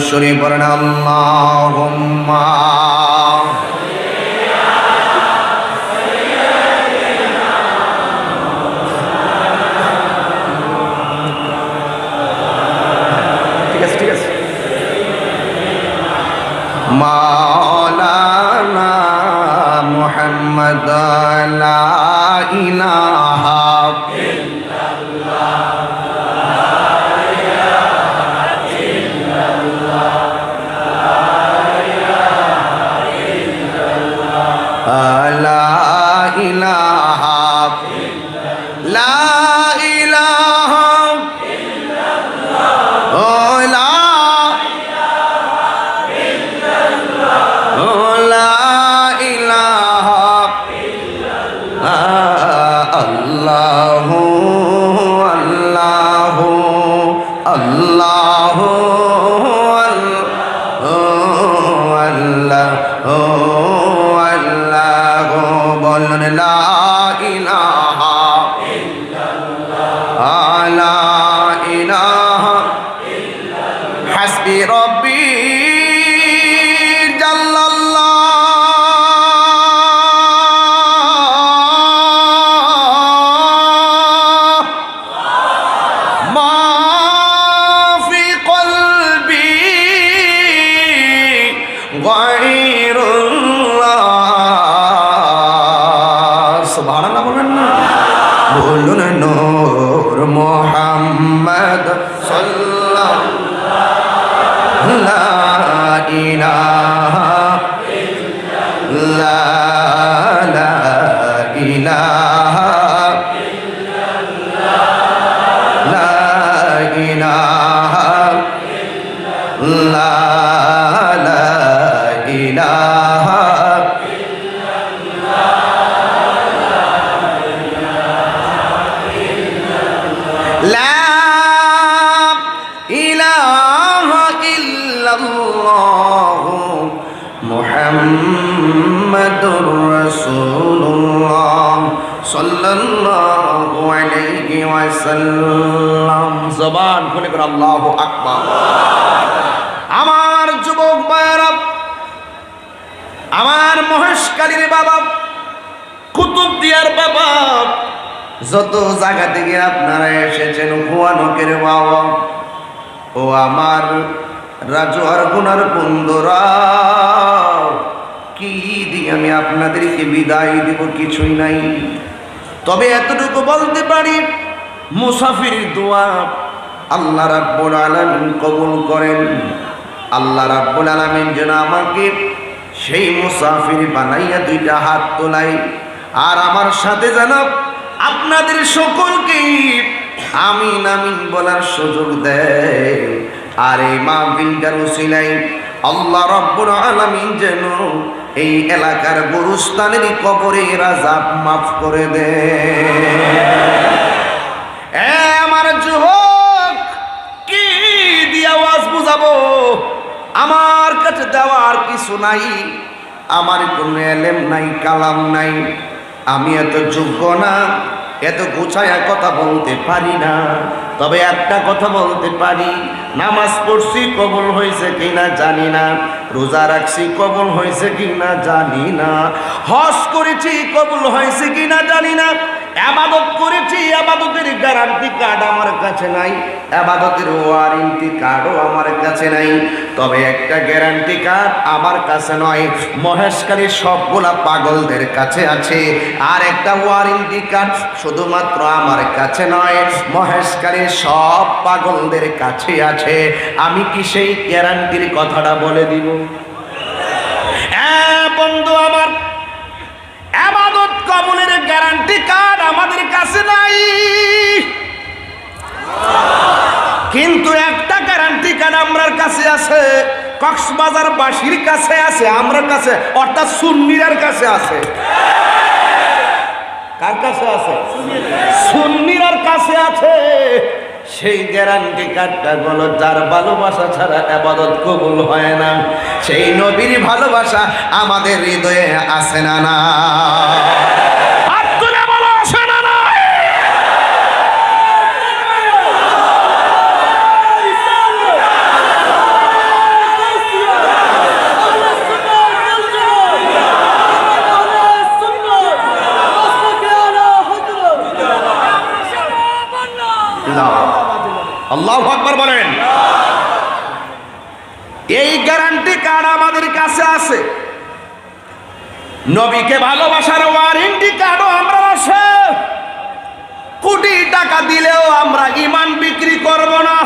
শরীফ পড়েন আল্লাহুম্মা ঠিক আছে মাওলানা মুহাম্মদ লা ইলাহা মুহাম্মাদুর রাসূলুল্লাহ সাল্লাল্লাহু আলাইহি ওয়াসাল্লাম। জবান খুলে করে আল্লাহু আকবার। আমার যুবক ভাইরা, আমার মহেশকালীর বাবা, কুতুবদিয়ার বাবা, যত জায়গা থেকে আপনারা এসেছেন, হুয়ানকের বাবা ও আমার রাজুয়ার গুনার বন্ধুরা, কি দিয়ে আমি আপনাদেরকে বিদায় দেব? কিছুই নাই। তবে এতটুকু বলতে পারি, মুসাফির দোয়া আল্লাহ রাব্বুল আলামিন কবুল করেন। আল্লাহ রাব্বুল আলামিন যেন আমাকে সেই মুসাফির বানাইয়া দুইটা হাত তোলাই, আর আমার সাথে যেন আপনাদের সকলকে আমিন আমিন বলার সুযোগ দেয়। আর এই মাহফিলটার উসিলায় আল্লাহ রাব্বুল আলামিন যেন এই এলাকার গুরুস্থানের কবরের আযাব মাফ করে দেয়। আমার যুবক, কি দিয়ে আওয়াজ বুঝাবো? আমার কাছে দেওয়ার কিছু নাই, আমার কোনো এলেম নাই, কালাম নাই, আমি এত যোগ্য না, এত গুছায়া কথা বলতে পারি না। তবে একটা কথা বলতে পারি, নামাজ পড়ছি কবুল হয়েছে কিনা জানি না, রোজা রাখছি কবুল হয়েছে কিনা জানি না, হজ করেছি কবুল হয়েছে কিনা জানি না, ইবাদত করেছি, ইবাদতের গ্যারান্টি কার্ড আমার কাছে নাই, ইবাদতের ওয়ারেন্টি কার্ডও আমার কাছে নাই। তবে একটা গ্যারান্টি কার্ড আমার কাছে নয়, মহেশকারী সবগুলা পাগলদের কাছে আছে। আর একটা ওয়ারেন্টি কার্ড শুধুমাত্র আমার কাছে নয়, মহেশকারী সব পাগলদের কাছে আছে। আমি কি সেই গ্যারান্টির কথাটা বলে দিব? বন্ধু আমার, ইবাদত কবুলের গ্যারান্টি কার্ড আমাদের কাছে নাই, কিন্তু একটা গ্যারান্টি কার্ড আমরার কাছে আছে, কক্সবাজার বাসীর কাছে আছে, আমরার কাছে, অর্থাৎ সুন্নিরার কাছে আছে। কার কাছে আছে? সুন্নিরার কাছে আছে। সেই গ্যারান্টি কার্ডটা হলো, যার ভালোবাসা ছাড়া ইবাদত কবুল হয় না, সেই নবীর ভালোবাসা আমাদের হৃদয়ে আছে না? না এই গ্যারান্টি কার্ড আমাদের কাছে আছে। নবীকে ভালোবাসার ওয়ারেন্টি কার্ডও আমরা আছে। কোটি টাকা দিলেও আমরা ঈমান বিক্রি করব না।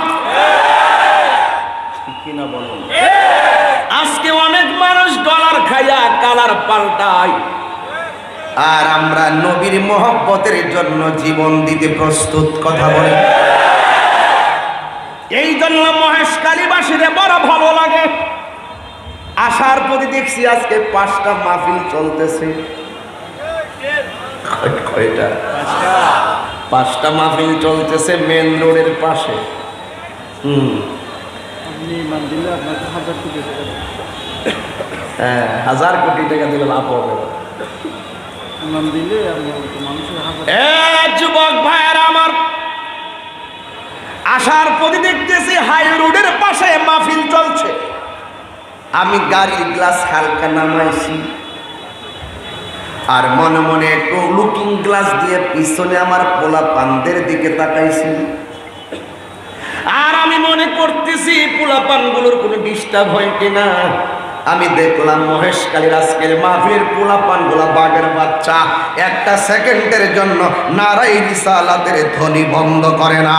কিনা বলুন। আজকে অনেক মানুষ ডলার খাইয়া কালার পাল্টায়, আর আমরা নবীর মহব্বতের জন্য জীবন দিতে প্রস্তুত। কথা বলে এই জন্য মহেশখালীবাসীদের বড় ভালো লাগে। আসার পরে দেখছি আজকে 5টা মাহফিল চলতেছে। কয়টা? 5টা মাহফিল চলতেছে মেন রোডের পাশে। হ্যাঁ, 1000 কোটি টাকা দিলে লাভ হবে। যুবক ভাইয়েরা আমার, আসার পথে দেখতেছি হাই রোডের পাশে মাহফিল চলছে। আমি গাড়ির গ্লাস হালকা নামাইছি, আর মনে মনে একটু লুকিং গ্লাস দিয়ে পিছনে আমার পোলা পানদের দিকে তাকাইছি। আর আমি মনে করতেছি পোলা পানগুলোর কোনো ডিস্টার্ব হয় কিনা। আমি দেখলাম মহেশখালীর আজকের মাহফিলের পোলা পানগুলা বাঘের বাচ্চা একটা সেকেন্ডের জন্য নারাই রিসালাতের ধ্বনি বন্ধ করে না।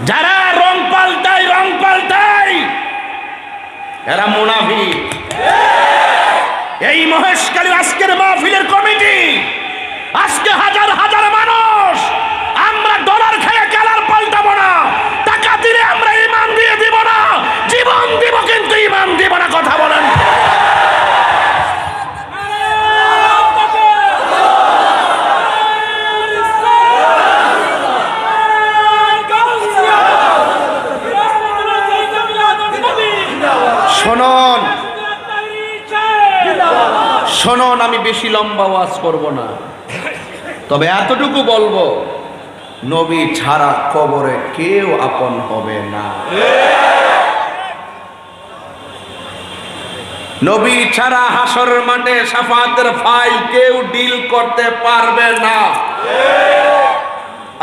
যারা রং পাল্টায় এরা মুনাফিক। এই মহেশখালীর আজকের মাহফিলের কমিটি, আজকে হাজার হাজার মানুষ, আমরা ডলার খেয়ে কালার পাল্টাবো না। টাকা দিলে আমরা ঈমান দিয়ে দিব না, জীবন দিব কিন্তু ঈমান দিব না। কথা বলেন। শুনুন, আমি বেশি লম্বা ওয়াজ করব না, তবে এতটুকু বলবো, নবী ছাড়া কবরে কেউ আপন হবে না। নবী ছাড়া হাসরের মাঠে শাফাতের ফাইল কেউ ডিল করতে পারবে না।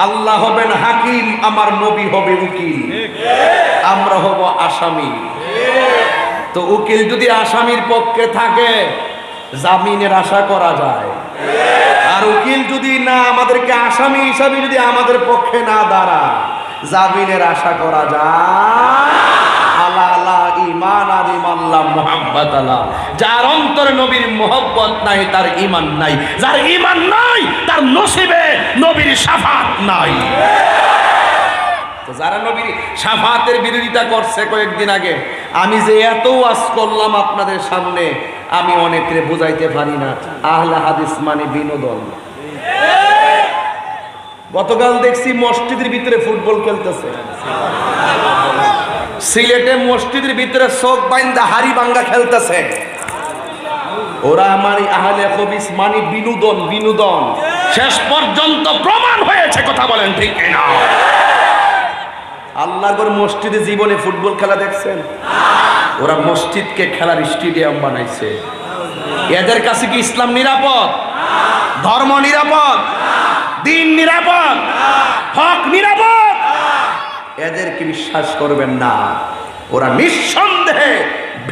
আল্লাহ হবেন হাকিম, আমার নবী হবে উকিল, আমরা হব আসামি। তো উকিল যদি আসামির পক্ষে থাকে জামিনের আশা করা যায়, আর উকিল যদি না আমাদেরকে আসামি হিসাবে যদি আমাদের পক্ষে না দাঁড়ায় জামিনের আশা করা যায়। আলা ঈমান আল্লাহ মুহাব্বত আল্লাহ। যার অন্তরে নবীর মুহাব্বত নাই তার ঈমান নাই, যার ঈমান নাই তার নসিবে নবীর শাফাত নাই। তো যারা নবীর শাফাতের বিরোধিতা করছে কয়েকদিন আগে, আমি যে এত ওয়াজ করলাম আপনাদের সামনে, আমি অনেকরে বুঝাইতে পারি না। আহলে হাদিস মানে বিনোদন। গতকাল দেখছি মসজিদের ভিতরে ফুটবল খেলতেছে। সিলেটে মসজিদের ভিতরে চোখ বাইন্দা হাড়ি ভাঙ্গা খেলতেছে। ওরা মানে আহলে হাদিস মানে বিনোদন, বিনোদন। শেষ পর্যন্ত প্রমাণ হয়েছে। কথা বলেন ঠিক কিনা? আল্লাহর মসজিদে জীবনে ফুটবল খেলা দেখছেন? ওরা মসজিদকে খেলার স্টেডিয়াম বানাইছে। এদের কাছে কি ইসলাম নিরাপদ? ধর্ম নিরাপদ? দিন নিরাপদ? হক নিরাপদ? এদেরকে বিশ্বাস করবেন না। ওরা নিঃসন্দেহে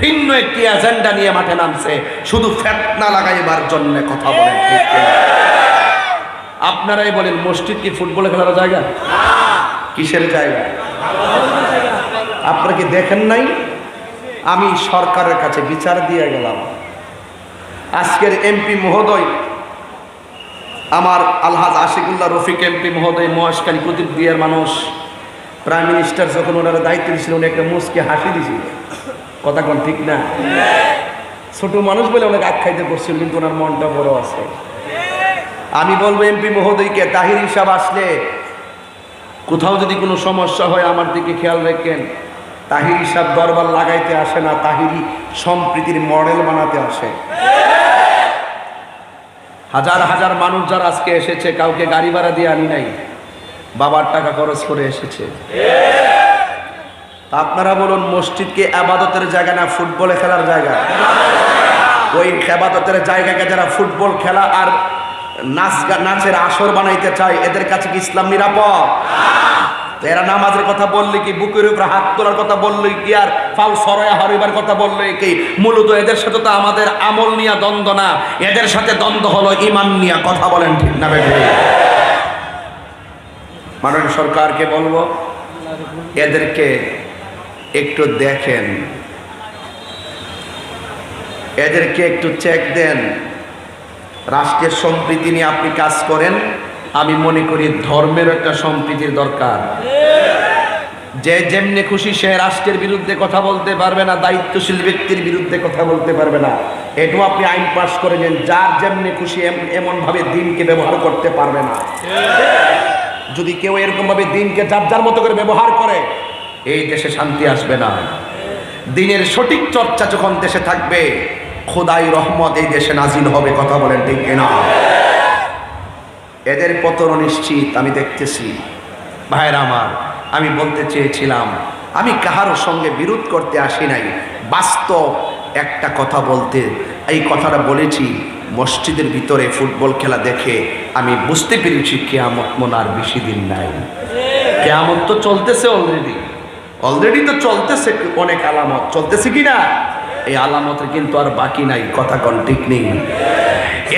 ভিন্ন একটি এজেন্ডা নিয়ে মাঠে নামছে, শুধু ফিতনা লাগাইবার জন্য। কথা বলেন ঠিক কিনা? আপনারাই বলেন, মসজিদ কি ফুটবল খেলার জায়গা? কিসের জায়গা? আপনারা কি দেখেন নাই? আমি সরকারের কাছে বিচার দিয়ে গেলাম। আজকের এমপি মহোদয়, আমার আলহাজ আশিকুল্লাহ রফিক এমপি মহোদয়, মহেশখালী প্রদীপদিয়ার মানুষ, প্রাইম মিনিস্টার যখন ওনারা দায়িত্ব দিয়েছিল, উনি একটা মুচকে হাসি দিয়েছিল। কথা কোন ঠিক না? ছোট মানুষ বলে অনেক আখ্যায়িত করছিল, কিন্তু ওনার মনটা বড় আছে। আমি বলবো এমপি মহোদয়কে, তাহির হিসাব আসলে কোথাও যদি কোনো সমস্যা হয় আমার দিকে খেয়াল রাখেন। তাহির হিসাব দরবার লাগাইতে আসে না, তাহিরি সম্প্রীতির মডেল বানাতে আসে। হাজার হাজার মানুষ যারা আজকে এসেছে, কাউকে গাড়ি ভাড়া দিয়ে আনি নাই, বাবার টাকা খরচ করে এসেছে। আপনারা বলুন, মসজিদ কি ইবাদতের জায়গা না ফুটবলে খেলার জায়গা? ওই ইবাদতের জায়গাকে যারা ফুটবল খেলা আর নাচের আসর বানাইতে চায়, এদের কাছে কি ইসলাম নিরাপদ? এরা নামাজের কথা বললে কি, বুকের উপরে হাত তোলার কথা বললে কি, আর ফাউ সরয়া হরিবার কথা বললে কি, মূলত এদের সাথে তো আমাদের আমল নিয়ে দ্বন্দ্ব না, এদের সাথে দ্বন্দ্ব হলো ইমান নিয়ে। কথা বলেন ঠিক না বেঠে? মাননীয় সরকারকে বলবো এদেরকে একটু দেখেন, এদেরকে একটু চেক দেন। রাষ্ট্রের সম্প্রীতি নিয়ে আপনি কাজ করেন, আমি মনে করি ধর্মের একটা সম্প্রীতির দরকার। যে যেমনি খুশি সে রাষ্ট্রের বিরুদ্ধে কথা বলতে পারবে না, দায়িত্বশীল ব্যক্তির বিরুদ্ধে কথা বলতে পারবে না। এটাও আপনি আইন পাশ করে নেন, যার যেমনি খুশি এমন ভাবে দিনকে ব্যবহার করতে পারবে না। যদি কেউ এরকম ভাবে দিনকে যার যার মতো করে ব্যবহার করে, এই দেশে শান্তি আসবে না। দিনের সঠিক চর্চা যখন দেশে থাকবে, খোদাই রহমত এই দেশে নাজিল হবে। কথা বলেন ঠিক কিনা? এদের পতন নিশ্চিত আমি দেখতেছি। ভাইরা আমার, আমি বলতে চেয়েছিলাম, আমি কাহারও সঙ্গে বিরোধ করতে আসি নাই, বাস্তব একটা কথা বলতে এই কথাটা বলেছি। মসজিদের ভিতরে ফুটবল খেলা দেখে আমি বুঝতে পেরেছি কিয়ামত মনে আর বেশি দিন নাই। কিয়ামত তো চলতেছে অলরেডি তো চলতেছে, অনেক আলামত চলতেছে কিনা, এই আলামতের কিন্তু আর বাকি নাই। কথা কোন ঠিক নেই?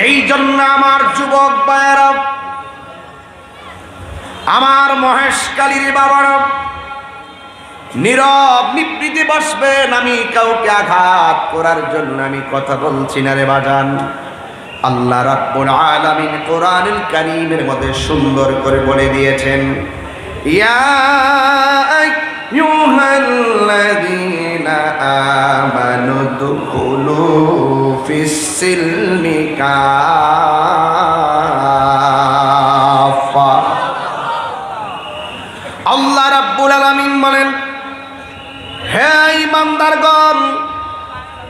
এই জন্য আমার যুবক ভাইয়েরা, আমার মহেশকালীর বাবারা, নীরব নিবৃত্তি বসবেন। আমি কাউকে আঘাত করার জন্য আমি কথা বলছি না রে বাজান। আল্লাহ রাব্বুল আলামিন কোরআনুল কারীমের মধ্যে সুন্দর করে বলে দিয়েছেন, ইয়া আইয়ুহাল্লাযীনা আমানু দুখুলু ফিস-সিলমি কাফা। আল্লাহ রাব্বুল আলামিন বলেন, হে ঈমানদারগণ,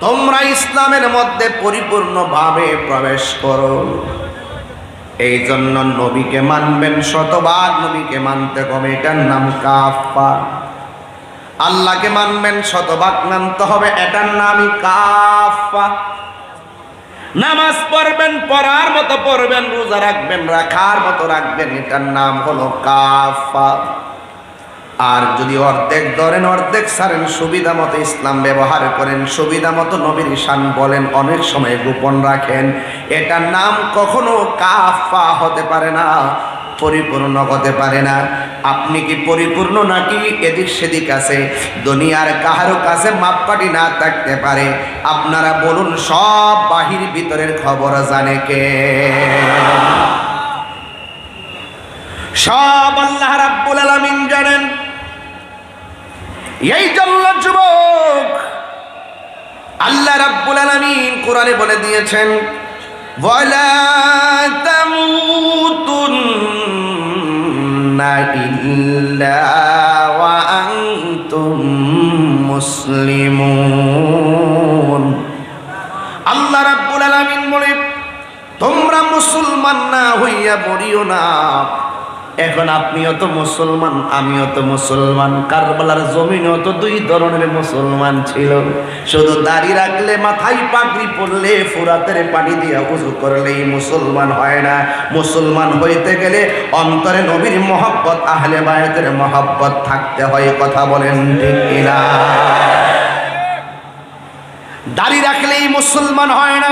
তোমরা ইসলামের মধ্যে পরিপূর্ণভাবে প্রবেশ করো। এই জন্য নবীকে মানবেন, শতভাগ নবীকে মানতে হবে, এটার নাম কাফা। আল্লাহকে মানবেন, শতভাগ মানতে হবে, এটার নামই কাফা। নামাজ পড়বেন, পড়ার মতো পড়বেন, রোজা রাখবেন, রাখার মতো রাখবেন, এটার নাম হলো কাফা। আর যদি অর্ধেক ধরেন, অর্ধেক ছাড়েন, সুবিধা মতো ইসলাম ব্যবহার করেন, সুবিধা মতো নবীর শান বলেন, অনেক সময় গোপন রাখেন, এটার নাম কখনো কাফা হতে পারে না, পরিপূর্ণ হতে পারে না। আপনি কি পরিপূর্ণ নাকি এদিক সেদিক আছে? দুনিয়ার কাহারও কাছে মাপকাঠি না থাকতে পারে। আপনারা বলুন, সব বাহির ভিতরের খবর জানে কে? সব আল্লাহ রাব্বুল আলামিন জানেন। এই জন্য যুবক, আল্লাহ রাব্বুল আলামিন কোরআনে বলে দিয়েছেন, ওয়ালা তামুতুন্না ইল্লা ওয়া আনতুম মুসলিমুন। আল্লাহ রাব্বুল আলামিন বলে, তোমরা মুসলমান না হইয়া মরিও না। এখন আপনিও তো মুসলমান, আমিও তো মুসলমান। কারবালার জমিনেও তো দুই ধরনের মুসলমান ছিল। শুধু দাড়ি রাখলে, মাথায় পাগড়ি পরলে, ফুরাতের পানি দিয়ে ওযু করলেই মুসলমান হয় না। মুসলমান হইতে গেলে অন্তরে নবীর মহব্বত, আহলে বায়তের মহব্বত থাকতে হয়। কথা বলেন ঠিক কিনা? দাড়ি রাখলেই মুসলমান হয় না,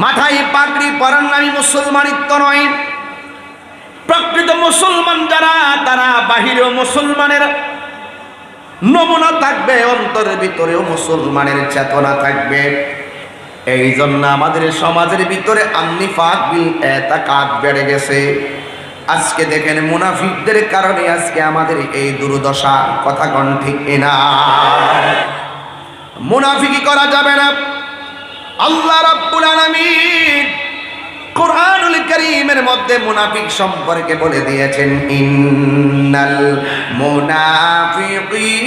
মাথায় পাগড়ি পরার নামই মুসলমানিত্ব নয়। প্রকৃত মুসলমান যারা, তারা বাহিরেও মুসলমানের নমুনা থাকবে, অন্তরের ভিতরেও মুসলমানের চেতনা থাকবে। এই জন্য আমাদের সমাজের ভিতরে নিফাক বিল ইতিকাদ বেড়ে গেছে। আজকে দেখেন, মুনাফিকদের কারণে আজকে আমাদের এই দুর্দশা। কথা কোন ঠিক না? মুনাফিকি করা যাবে না। আল্লাহ রাব্বুল আলামিন কোরআনুল কারীমের মধ্যে মুনাফিক সম্পর্কে বলে দিয়েছেন, ইন্নাল মুনাফিকিনা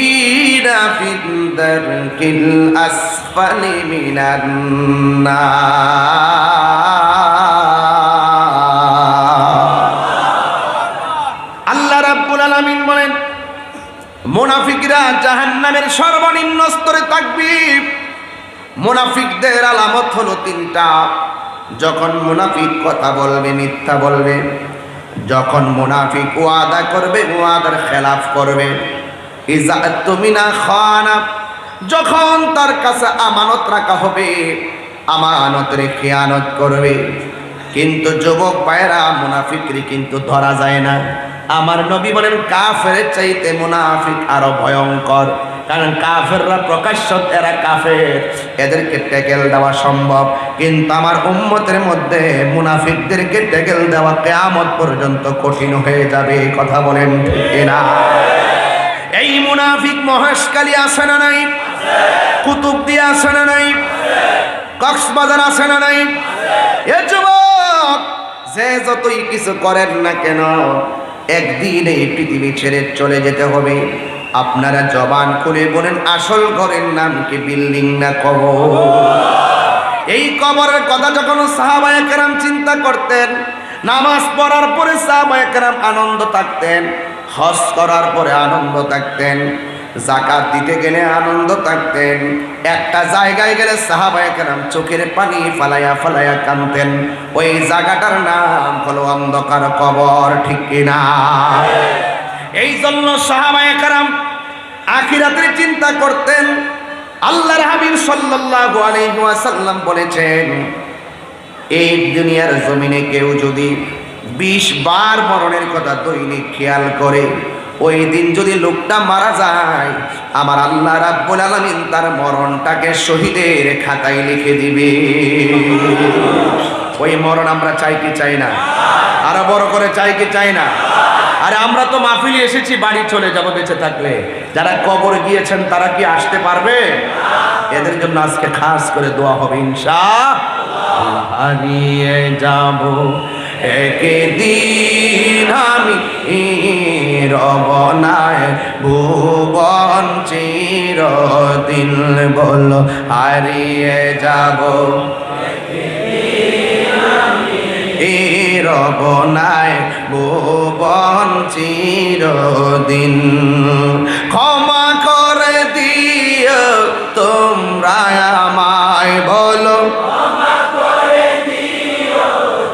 ফিদ দারকিল আসফালি মিনান নার। আল্লাহ রাব্বুল আলামিন বলেন, মুনাফিকরা জাহান্নামের সর্বনিম্ন স্তরে থাকবে। মুনাফিকদের আলামত হলো তিনটা। যখন মুনাফিক কথা বলবে, মিথ্যা বলবে, যখন মুনাফিক ওয়াদা করবে, ওয়াদার খেলাফ করবে, ইজা তুমিনা খানা, যখন তার কাছে আমানত রাখা হবে, আমানতের খেয়ানত করবে। কিন্তু যুবক ভাইরা, মুনাফিকরি কিন্তু ধরা যায় না। আমার নবী বলেন কাফেরের চাইতে মুনাফিক আরো ভয়ঙ্কর, কারণ কাফেররা প্রকাশ্য এরা কাফের, এদেরকে ট্যাকেল দেওয়া সম্ভব, কিন্তু আমার উম্মতের মধ্যে মুনাফিকদেরকে ট্যাকেল দেওয়া কিয়ামত পর্যন্ত কঠিন হয়ে যাবে। কথা বলেন ঠিক না? এই মুনাফিক মহেশখালী আছে না নাই? কুতুবদিয়া আছে না নাই? কক্সবাজার আছে না নাই? এ যুবক, যে যতই কিছু করেন না কেন, একদিন এই পৃথিবী ছেড়ে চলে যেতে হবে। আপনারা জবান খুলে বলেন, আসল ঘরের নাম কি বিল্ডিং না কবর? এই কবরের কথা যখন সাহাবায়ে কেরাম চিন্তা করতেন, নামাজ পড়ার পরে সাহাবায়ে কেরাম আনন্দ থাকতেন, হজ করার পরে আনন্দ থাকতেন, যাকাত দিতে গেলে আনন্দ থাকতেন, একটা জায়গায় গেলে সাহাবায়ে কেরাম চোখের পানি ফালাইয়া ফালাইয়া কাঁদতেন। ওই জায়গাটার নাম হলো অন্ধকার কবর। ঠিক কিনা? এই জন্য সাহাবায়ে কেরাম আখিরাতের চিন্তা করতেন। আল্লাহর হাবিব সাল্লাল্লাহু আলাইহি ওয়াসাল্লাম বলেছেন, এই দুনিয়ার জমিনে কেউ যদি 20 বার মরণের কথা দৈনিক খেয়াল করে, ওই দিন যদি লোকটা মারা যায়, আমার আল্লাহ রাব্বুল আলামিন তার মরণটাকে শহীদের খাতায় লিখে দিবে। ওই মরণ আমরা চাই কি চাই না? আরো বড় করে চাই কি চাই না? আরে আমরা তো মাহফিলে এসেছি, বাড়ি চলে যাব বেঁচে থাকলে। যারা কবরে গিয়েছেন তারা কি আসতে পারবে? এদের জন্য আজকে খাস করে দোয়া হবে ইনশাআল্লাহ। হারিয়ে যাব একদিন আমি রবনায় ভুবন চিরদিন, বলো হারিয়ে যাব রবনায় ভুবন চিরদিন। ক্ষমা করে দিও তোমরা আমায়, বলো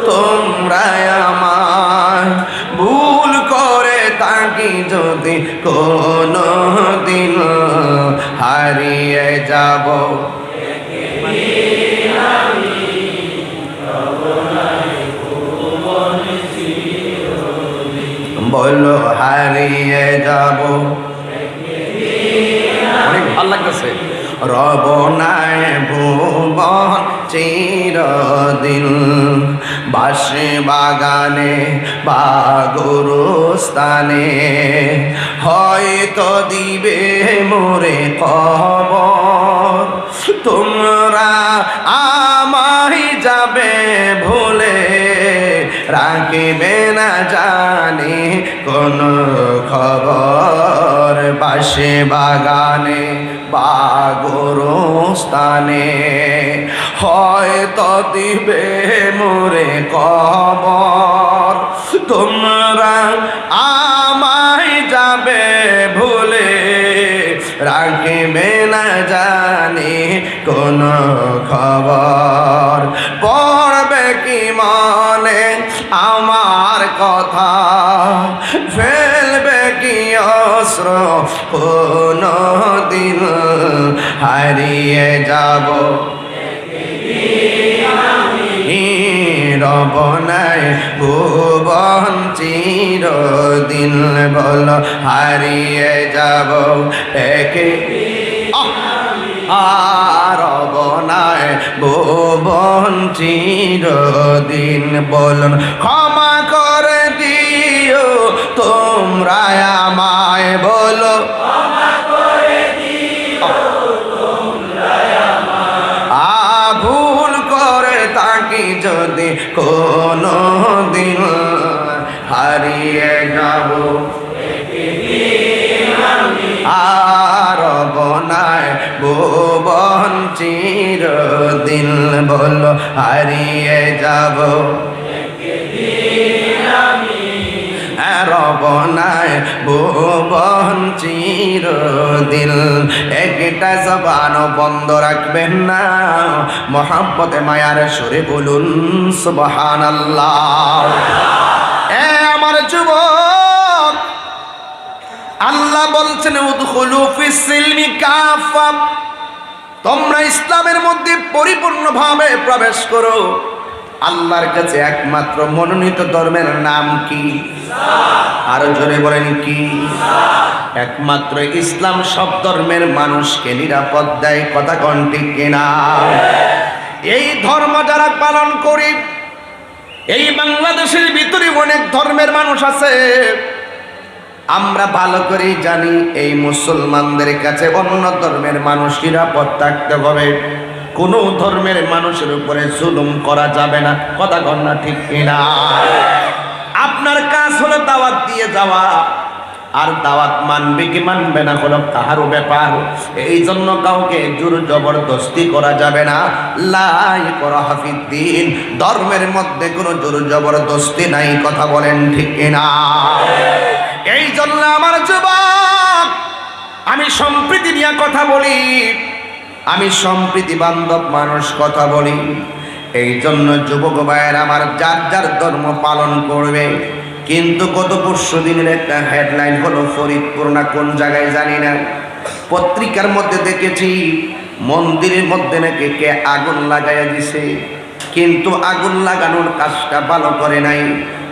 তোমরা আমায়, ভুল করে থাকি যদি কোনো দিন, হারিয়ে যাব বলো হারিয়ে যাব। অনেক ভালো লাগতেছে। রবনায় ভুবন চিরদিন, বাঁশি বাগানে বা গুরুস্থানে, হয়তো দিবে মোরে কবর। তোমরা আমায় যাবে ভুলে, রাখিবে না জানি কোন খবর। বাঁশি বাগানে বা গুরুস্থানে, হয়তো দিবে মোরে কবর। তোমরা আমায় যাবে ভুলে, রাখিবে না জানি কোন খবর। পড়বে কি মনে আমার কথা, ফেলবে কি অস্ত্র কোনো দিন, হারিয়ে যাব রবনায় ভুবন চিরদিন, বলো হারিয়ে যাব রবনায় ভুবন চিরদিন। বলুন ক্ষমা করে দিও তোমরা আমায়, বলো ভুল করে থাকি যদি কোনো দিন, হারিয়ে যাব রবনায় ভুবন চিরদিন, বলো হারিয়ে যাব রব নাই ভুবন চিরদিন। একটা জবান বন্ধ রাখবেন না, মহব্বতে মায়ার সুরে বলুন সুবহানাল্লাহ। এ আমার যুবক, আল্লাহ বলছেন উদখুলু ফিস সিলমি কাফা, তোমরা ইসলামের মধ্যে পরিপূর্ণভাবে প্রবেশ করো। আল্লাহর কাছে একমাত্র মনোনীত ধর্মের নাম কি? আরো জোরে বলেন কি? একমাত্র ইসলাম সব ধর্মের মানুষকে নিরাপদ দেয়, কথা কোন ঠিক কিনা? এই ধর্ম যারা পালন করি, এই বাংলাদেশের ভিতরে অনেক ধর্মের মানুষ আছে, আমরা ভালো করে জানি এই মুসলমানদের কাছে অন্য ধর্মের মানুষ নিরাপদ থাকতে হবে, কোনো ধর্মের মানুষের উপরে জুলুম করা যাবে না, কথা কন না ঠিক কিনা? আপনার কাজ হলো দাওয়াত দিয়ে যাওয়া, আর দাওয়াত মানবে কি মানবে না হলো কাহারও ব্যাপার। এই জন্য কাউকে জোর জবরদস্তি করা যাবে না। লা ইকরাহা ফিদ্দীন, ধর্মের মধ্যে কোনো জোর জবরদস্তি নাই, কথা বলেন ঠিক কিনা? এই জন্য আমার যুবক, আমি সম্প্রীতি নিয়ে কথা বলি, আমি সম্প্রীতি বান্ধব মানুষ কথা বলি। এই জন্য যুবক ভাইয়ের আমার যার যার ধর্ম পালন করবে। কিন্তু গত পরশু দিনের একটা হেডলাইন হলো ফরিদপুর না কোন জায়গায় জানি না, পত্রিকার মধ্যে দেখেছি মন্দিরের মধ্যে নাকি কে আগুন লাগাইয়া দিছে, কিন্তু আগুন লাগানোর কাজটা ভালো করে নাই।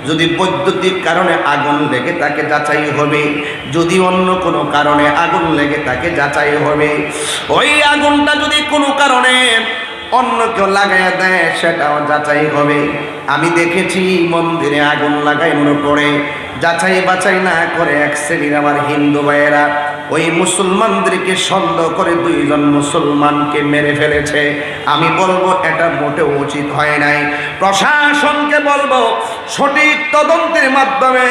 যদি বৈদ্যুতিক কারণে আগুন লেগে তাকে যাচাই হবে, যদি অন্য কোনো কারণে আগুন লেগে তাকে যাচাই হবে। ওই আগুনটা যদি কোনো কারণে অন্য কেউ লাগাইয়া দেয় সেটাও যাচাই হবে। আমি দেখেছি মন্দিরে আগুন লাগানোর পরে যাচাই বাছাই না করে এক শ্রেণীর আমার হিন্দু ভাইয়েরা ওই মুসলমানদেরকে সন্দেহ করে দুইজন মুসলমানকে মেরে ফেলেছে। আমি বলবো এটা মোটেও উচিত হয় নাই। প্রশাসনকে বলবো সঠিক তদন্তের মাধ্যমে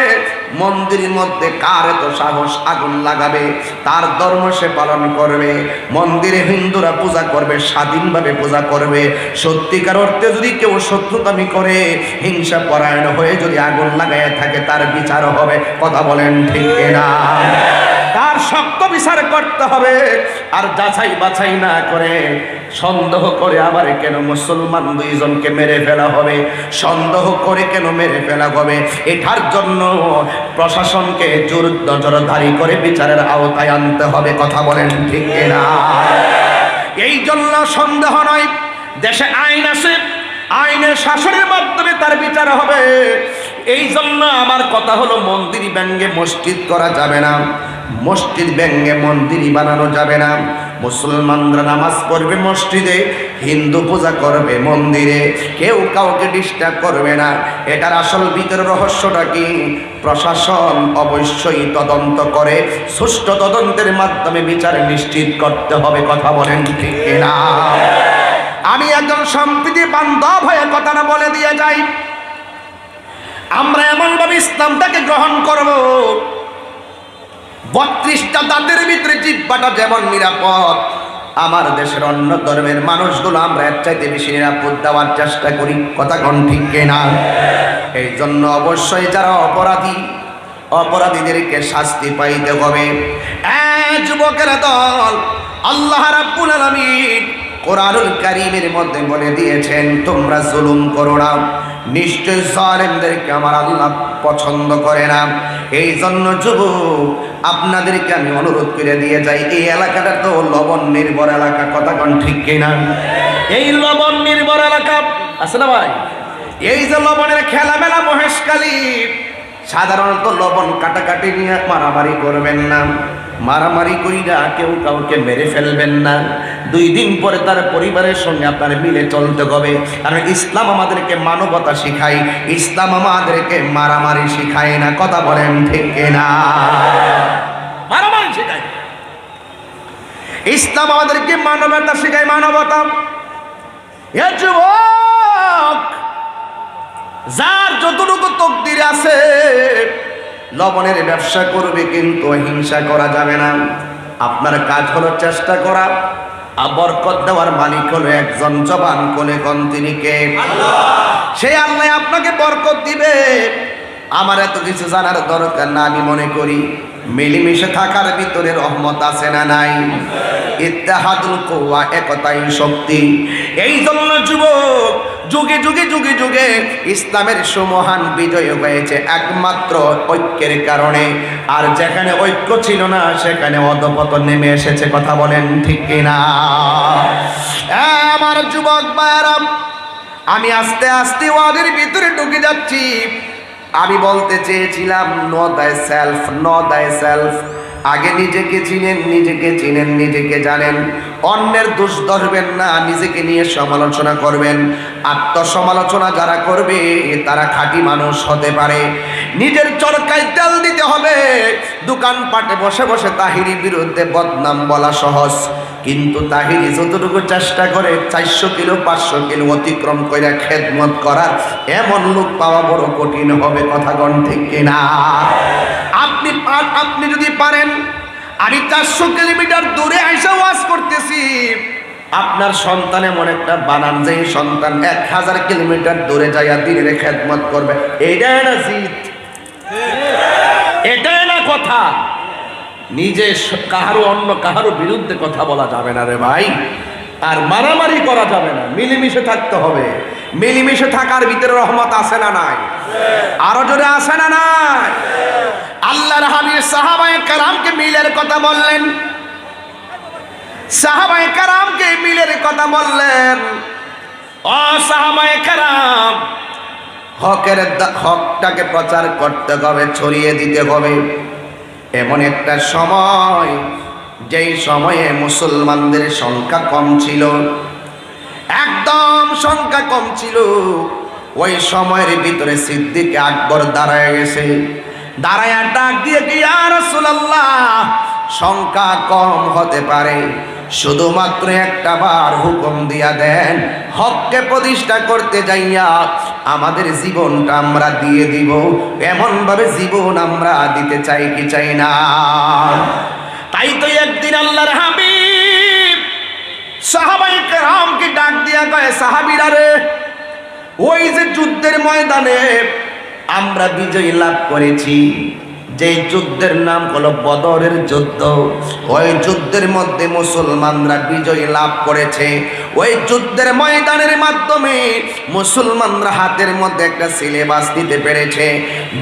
মন্দিরের মধ্যে কার এত সাহস আগুন লাগাবে, তার ধর্ম সে পালন করবে, মন্দিরে হিন্দুরা পূজা করবে, স্বাধীনভাবে পূজা করবে। সত্যিকার অর্থে যদি কেউ শত্রুতামি করে হিংসা পরায়ণ হয়ে যদি আগুন লাগায় থাকে তার বিচার হবে, কথা বলেন ঠিক না? তার শক্ত বিচার করতে হবে। আর যাচাই বাছাই না করে সন্দেহ করে আবার কেন মুসলমান দুইজনকে মেরে ফেলা হবে, সন্দেহ করে কেন মেরে ফেলা হবে, এটার জন্য প্রশাসনকে জোর নজরদারি করে বিচারের আওতায় আনতে হবে, কথা বলেন ঠিক না? এই জন্য সন্দেহ নয়, দেশে আইন আছে, আইনের শাসনের মাধ্যমে তার বিচার হবে। এই জন্য আমার কথা হলো মন্দির ব্যঙ্গে মসজিদ করা যাবে না, মসজিদ ব্যঙ্গে মন্দিরই বানানো যাবে না। মুসলমানরা নামাজ পড়বে মসজিদে, হিন্দু পূজা করবে মন্দিরে, কেউ কাউকে ডিস্টার্ব করবে না। এটার আসল ভিতর রহস্যটা কি? প্রশাসন অবশ্যই তদন্ত করে সুষ্ঠু তদন্তের মাধ্যমে বিচার নিশ্চিত করতে হবে, কথা বলেন ঠিক না? আমি একজন সম্প্রীতি বান্ধব হয়ে কথাটা বলে দিয়ে যাই, আমরা এমনভাবে ইসলামটাকে গ্রহণ করব 32টা দাঁতের ভিতরে জিহ্বাটা যেমন নিরাপদ, আমার দেশের অন্য ধর্মের মানুষগুলো আমরা এর চাইতে বেশি নিরাপদ দেওয়ার চেষ্টা করি, কথা কোন ঠিক কিনা? এই জন্য অবশ্যই যারা অপরাধী, অপরাধীদেরকে শাস্তি পাইতে হবে। যুবকের দল, আল্লাহ রাব্বুল আলামিন কোরআনুল কারীমের মধ্যে বলে দিয়েছেন তোমরা জুলুম করো না, নিশ্চয় জালেমদেরকে আমার আল্লাহ পছন্দ করে না। এই জন্য যুবক আপনাদেরকে আমি অনুরোধ করে দিয়ে যাই, এই এলাকাটা তো লবণ নির্ভর এলাকা, কথা কোন ঠিক কিনা? এই লবণ নির্ভর এলাকা আছে না ভাই? এই যে লবণের খেলামেলা মহেশখালী, সাধারণত লবণ কাটাকাটি নিয়ে মারামারি করবেন না, মারামারি কইরা কেউ কাউকে মেরে ফেলবেন না। 2 দিন পরে তার পরিবারের সঙ্গে আপনার মিলে চলতে হবে, কারণ ইসলাম আমাদেরকে মানবতা শিখায়, ইসলাম আমাদেরকে মারামারি শিখায় না, কথা বলেন ঠিক না? মারামারি শিখায় ইসলাম, আমাদেরকে মানবতা শিখায়, মানবতা। এ যুবক, যার যতটুকু তকদির আছে লবণের ব্যবসা করবে, কিন্তু হিংসা করা যাবে না। আপনার কাজ হলো চেষ্টা করা, আর বরকত দেওয়ার মালিক হলো একজন, জবান কোলে কোন তিনি কে? আল্লাহ। সেই আল্লাহ আপনাকে বরকত দিবে। আমার এত কিছু জানার দরকার না। আমি মনে করি মিলেমিশে থাকার ভিতরে রহমত আছে না নাই? ইত্তেহাদুল কুওয়া, একতাই শক্তি। এই জন্য যুবক, যুগে যুগে যুগে যুগে ইসলামের সুমহান বিজয় হয়েছে একমাত্র ঐক্যের কারণে। আর যেখানে ঐক্য ছিল না সেখানে অধপতন নেমে এসেছে। কথা বলেন ঠিক কিনা? আমার যুবক ভাইরা, আমি আস্তে আস্তে ওয়াদের ভিতরে ঢুকে যাচ্ছি। আমি বলতে চেয়েছিলাম নো দাই সেলফ, নো দাই সেলফ। আগে নিজেকে চিনেন, নিজেকে চিনেন, নিজেকে জানেন। অন্যের দোষ ধরবেন না, নিজেকে নিয়ে সমালোচনা করবেন। আত্মসমালোচনা যারা করবে তারা খাঁটি মানুষ হতে পারে। নিজের চরকায় তেল দিতে হবে। দোকানপাটে বসে বসে তাহিরির বিরুদ্ধে বদনাম বলা সহজ, কিন্তু তাহিরি যতটুকু চেষ্টা করে 400 কিলো 500 কিলো অতিক্রম করে খেদমত করার এমন লোক পাওয়া বড় কঠিন হবে। কথা গণ ঠিক কিনা? আপনি যদি পারেন, আমি 400 কিলোমিটার দূরে এসে ওয়াজ করতেছি, আপনার সন্তান এমন একটা বানান যে সন্তান 1000 কিলোমিটার দূরে যাইয়া দিনের খেদমত করবে। এটাই না জিত, এটাই না কথা। নিজে কাহারও অন্য কাহারও বিরুদ্ধে কথা বলা যাবে না রে ভাই, আর মারামারি করা যাবে না। মিলেমিশে থাকতে হবে। মিলেমিশে থাকার ভিতরে রহমত আছে না নাই? আরো জোরে আছে না নাই? আল্লাহর হাবিব সাহাবায়ে কেরামকে মিলের কথা বললেন, সাহাবায়ে কেরামকে মিলের কথা বললেন। ও সাহাবায়ে কেরাম, হকটাকে প্রচার করতে হবে, ছড়িয়ে দিতে হবে। এমন একটা সময়, যেই সময়ে মুসলমানদের সংখ্যা কম ছিল, একদম সংখ্যা কম ছিল, ওই সময়ের ভিতরে সিদ্দিক আকবর দাঁড়ায় গেছে। দাঁড়ায় ডাক দিয়ে কি, ইয়া রাসূলুল্লাহ, সংখ্যা কম হতে পারে, শুধুমাত্র একটা বার হুকুম দিয়া দেন, হককে প্রতিষ্ঠা করতে যাইয়া আমাদের জীবনটা আমরা দিয়ে দিব। এমন ভাবে জীবন আমরা দিতে চাই কি চাই না? তাই তো একদিন আল্লাহর হাবিব সাহাবায়ে কেরামকে ডাক দিয়া কয়, সাহাবীরা রে, ওই যে যুদ্ধের ময়দানে আমরা বিজয় লাভ করেছি, যে যুদ্ধের নাম হলো বদরের যুদ্ধ, ওই যুদ্ধের মধ্যে মুসলমানরা বিজয় লাভ করেছে। ওই যুদ্ধের ময়দানের মাধ্যমে মুসলমানরা হাতের মধ্যে একটা সিলেবাস দিতে পেরেছে।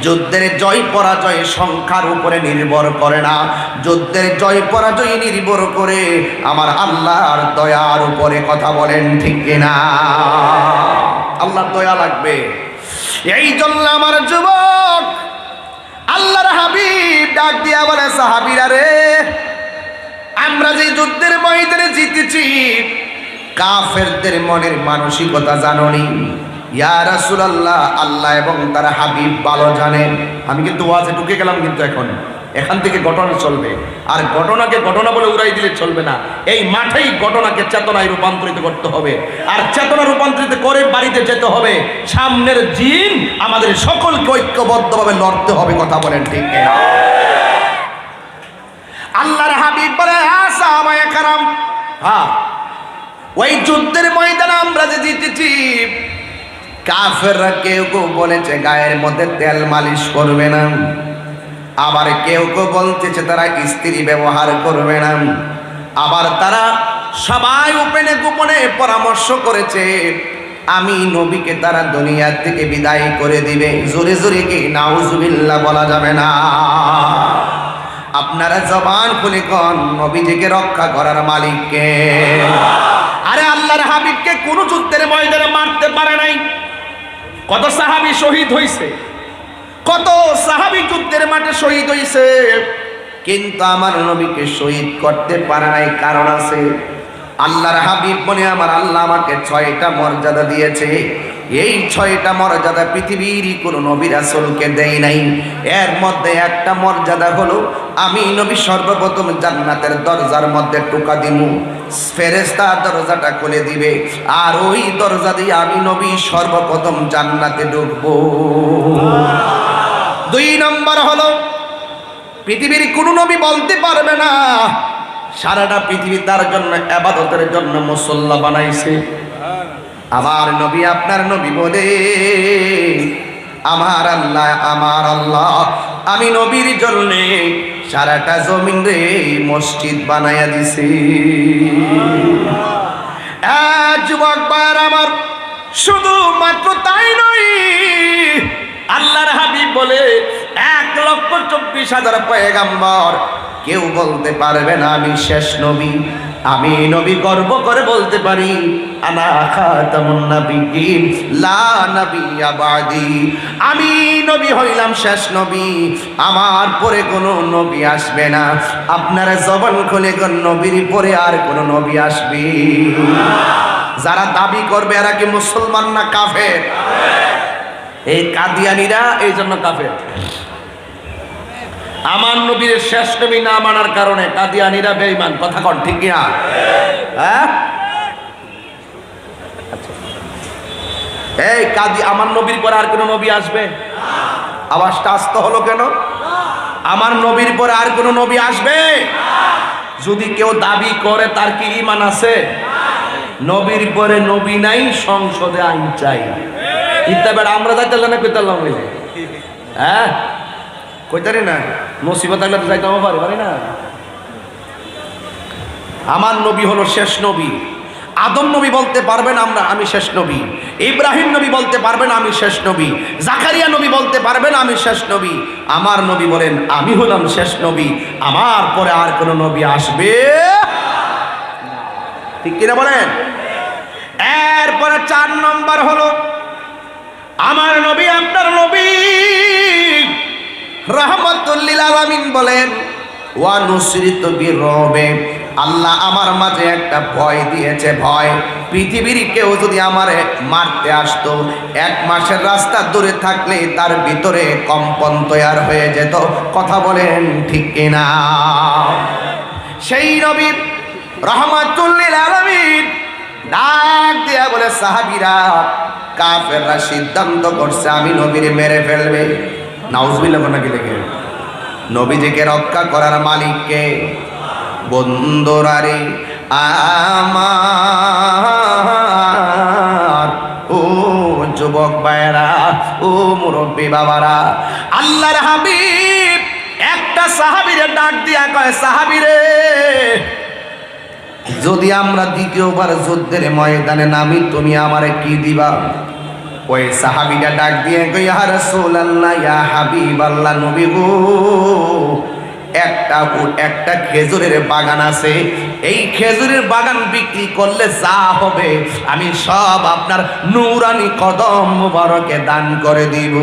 যুদ্ধের জয় পরাজয় সংখ্যার উপরে নির্ভর করে না, যুদ্ধের জয় পরাজয় নির্ভর করে আমার আল্লাহর দয়ার উপরে। কথা বলেন ঠিক কিনা? আল্লাহর দয়া লাগবে। এই জন্য আমার যুবক, আল্লাহর হাবিব ডাক দিয়া বলে, সাহাবীরা রে, আমরা যে যুদ্ধের ময়দানে জিতেছি, কাফেরদের মনের মানসিকতা জানোনি? ইয়া রাসূলুল্লাহ, আল্লাহ এবং তার হাবিব ভালো জানেন। আমি কিন্তু ওয়াজে ঢুকে গেলাম, কিন্তু এখান থেকে ঘটনা চলবে। আর ঘটনাকে ঘটনা বলে উড়াই দিলে চলবে না। এই মাঠেই ঘটনাকে চেতনায় রূপান্তরিত করতে হবে, আর চেতনা রূপান্তরিত করে বাড়িতে যেতে হবে। সামনের জিন আমাদের সকলকে ঐক্যবদ্ধভাবে লড়তে হবে। কথা বলেন ঠিক কিনা? আল্লাহর হাবিব বলে, হ্যাঁ সাহাবায়ে কেরাম, হ্যাঁ, ওই যুদ্ধের ময়দানে আমরা যে জিতেছি, কাফেররা কেউ কেউ বলেছে গায়ের মধ্যে তেল মালিশ করবে না, আবার কেউ কেউ বলতেছে তারা স্ত্রী ব্যবহার করবে না, আবার তারা সবাই উপেনে গোপনে পরামর্শ করেছে আমি নবীকে তারা দুনিয়া থেকে বিদায় করে দিবে। জোরে জোরে কি নাউজুবিল্লাহ বলা যাবে না? আপনারা জবান খুলে কোন নবীজিকে রক্ষা করার মালিককে? আরে আল্লাহর হাবিবকে কোন যুদ্ধের ময়দানে মারতে পারে নাই। কত সাহাবী শহীদ হইছে, কত সাহাবী যুদ্ধের মাঠে শহীদ হইছে, কিন্তু আমার নবীকে শহীদ করতে পারে নাই। কারণ আছে। আল্লাহর হাবিব বলে, আমার আল্লাহ আমাকে 6টা মর্যাদা দিয়েছে। এই 6টা মর্যাদা পৃথিবীর কোনো নবী রাসূলকে দেয় নাই। এর মধ্যে একটা মর্যাদা হলো, আমি নবী সর্বপ্রথম জান্নাতের দরজার মধ্যে টোকা দিব, ফেরেশতা দরজাটা খুলে দিবে, আর ওই দরজা দিয়ে আমি নবী সর্বপ্রথম জান্নাতে ঢুকবো। 2 নম্বর হলো, পৃথিবীর কোনো নবী বলতে পারবে না সারাটা পৃথিবী তার জন্য ইবাদতের জন্য মুসল্লা বানাইছে। আমার নবী, আপনার নবী বলে, আমার আল্লাহ, আমার আল্লাহ, আমি নবীর জন্যে সারাটা জমিন রে মসজিদ বানাইয়া দিছি। যুবক ভাইরা আমার, শুধু মাত্র তাই নয়, আল্লাহর হাবিব বলে 1,24,000 পয়গাম্বর, কেউ বলতে পারবে না আমি শেষ নবী। আমি নবী গর্ব করে বলতে পারি, আনা খাতামুন নাবিয়্যিন লা নাবিয়্যা বাদি। আমি নবী হইলাম শেষ নবী, আমার পরে কোনো নবী আসবে না। আপনারা জবান খুলে কোন নবীর পরে আর কোন নবী আসবে? যারা দাবি করবে এরা কি মুসলমান না কাফের? এই কাদিয়ানীরা এই জন্য কাফের। আমার নবীর শেষ নবী না মানার কারণে কাদিয়ানীরা বেঈমান। কথা কন ঠিক কিনা? হ্যাঁ, এই কাদি আমার নবীর পরে আর কোন নবী আসবে? আওয়াজটা আস্তে হলো কেন? আমার নবীর পরে আর কোন নবী আসবে? যদি কেউ দাবি করে তার কি ঈমান আছে? নবীর পরে নবী নাই, সংসদে আইন চাই। ইত্যাবার আমরা যাইতাম না, কইতাম হইলে হ্যাঁ কইতারি না, মুসিবত লাগলে তো যাইতাম পারি না। আমার নবী হলো শেষ নবী। আদম নবী বলতে পারবেন আমরা আমি শেষ নবী, ইব্রাহিম নবী বলতে পারবেন আমি শেষ নবী, জাকারিয়া নবী বলতে পারবেন আমি শেষ নবী। আমার নবী বলেন আমি হলাম শেষ নবী, আমার পরে আর কোন নবী আসবে ঠিক কিনা বলেন? এরপরে 4 নম্বর হলো আমার নবী আপনার নবী রাহমাতুল লিল আলামিন বলেন, ওয়া নুসরিতু বিরবে, আল্লাহ আমার মাঝে একটা ভয় দিয়েছে। ভয়, পৃথিবীর কেউ যদি আমারে মারতে আসতো, 1 মাসের রাস্তা দূরে থাকলে তার ভিতরে কম্পন তৈরি হয়ে যেত। কথা বলেন ঠিক কিনা? সেই নবী রাহমাতুল লিল আলামিন ডাক দিয়া বলে, সাহাবীরা কাফেররা সিদ্ধান্ত করছে আমি নবীরে মেরে ফেলবে। নাউজুবিল্লাহ নাকি লেগে নবীজিকে রক্ষা করার মালিককে। বন্ধুরারে আমার, ও যুবক ভাইরা, ও মুরব্বী বাবারা, আল্লাহর হাবিব একটা সাহাবীরে ডাক দিয়া কয়, সাহাবীরে যদি আমরা দ্বিতীয়বার যুদ্ধের ময়দানে নামি তুমি আমারে কি দিবা? ওই সাহাবীটা ডাক দিয়ে কই, ইয়া রাসূলুল্লাহ, ইয়া হাবিবাল্লাহ, নবী গো, একটা খেজুরের বাগান আছে, এই খেজুরের বাগান বিক্রি করলে যা হবে আমি সব আপনার নূরানি কদম মুবারকে দান করে দিব।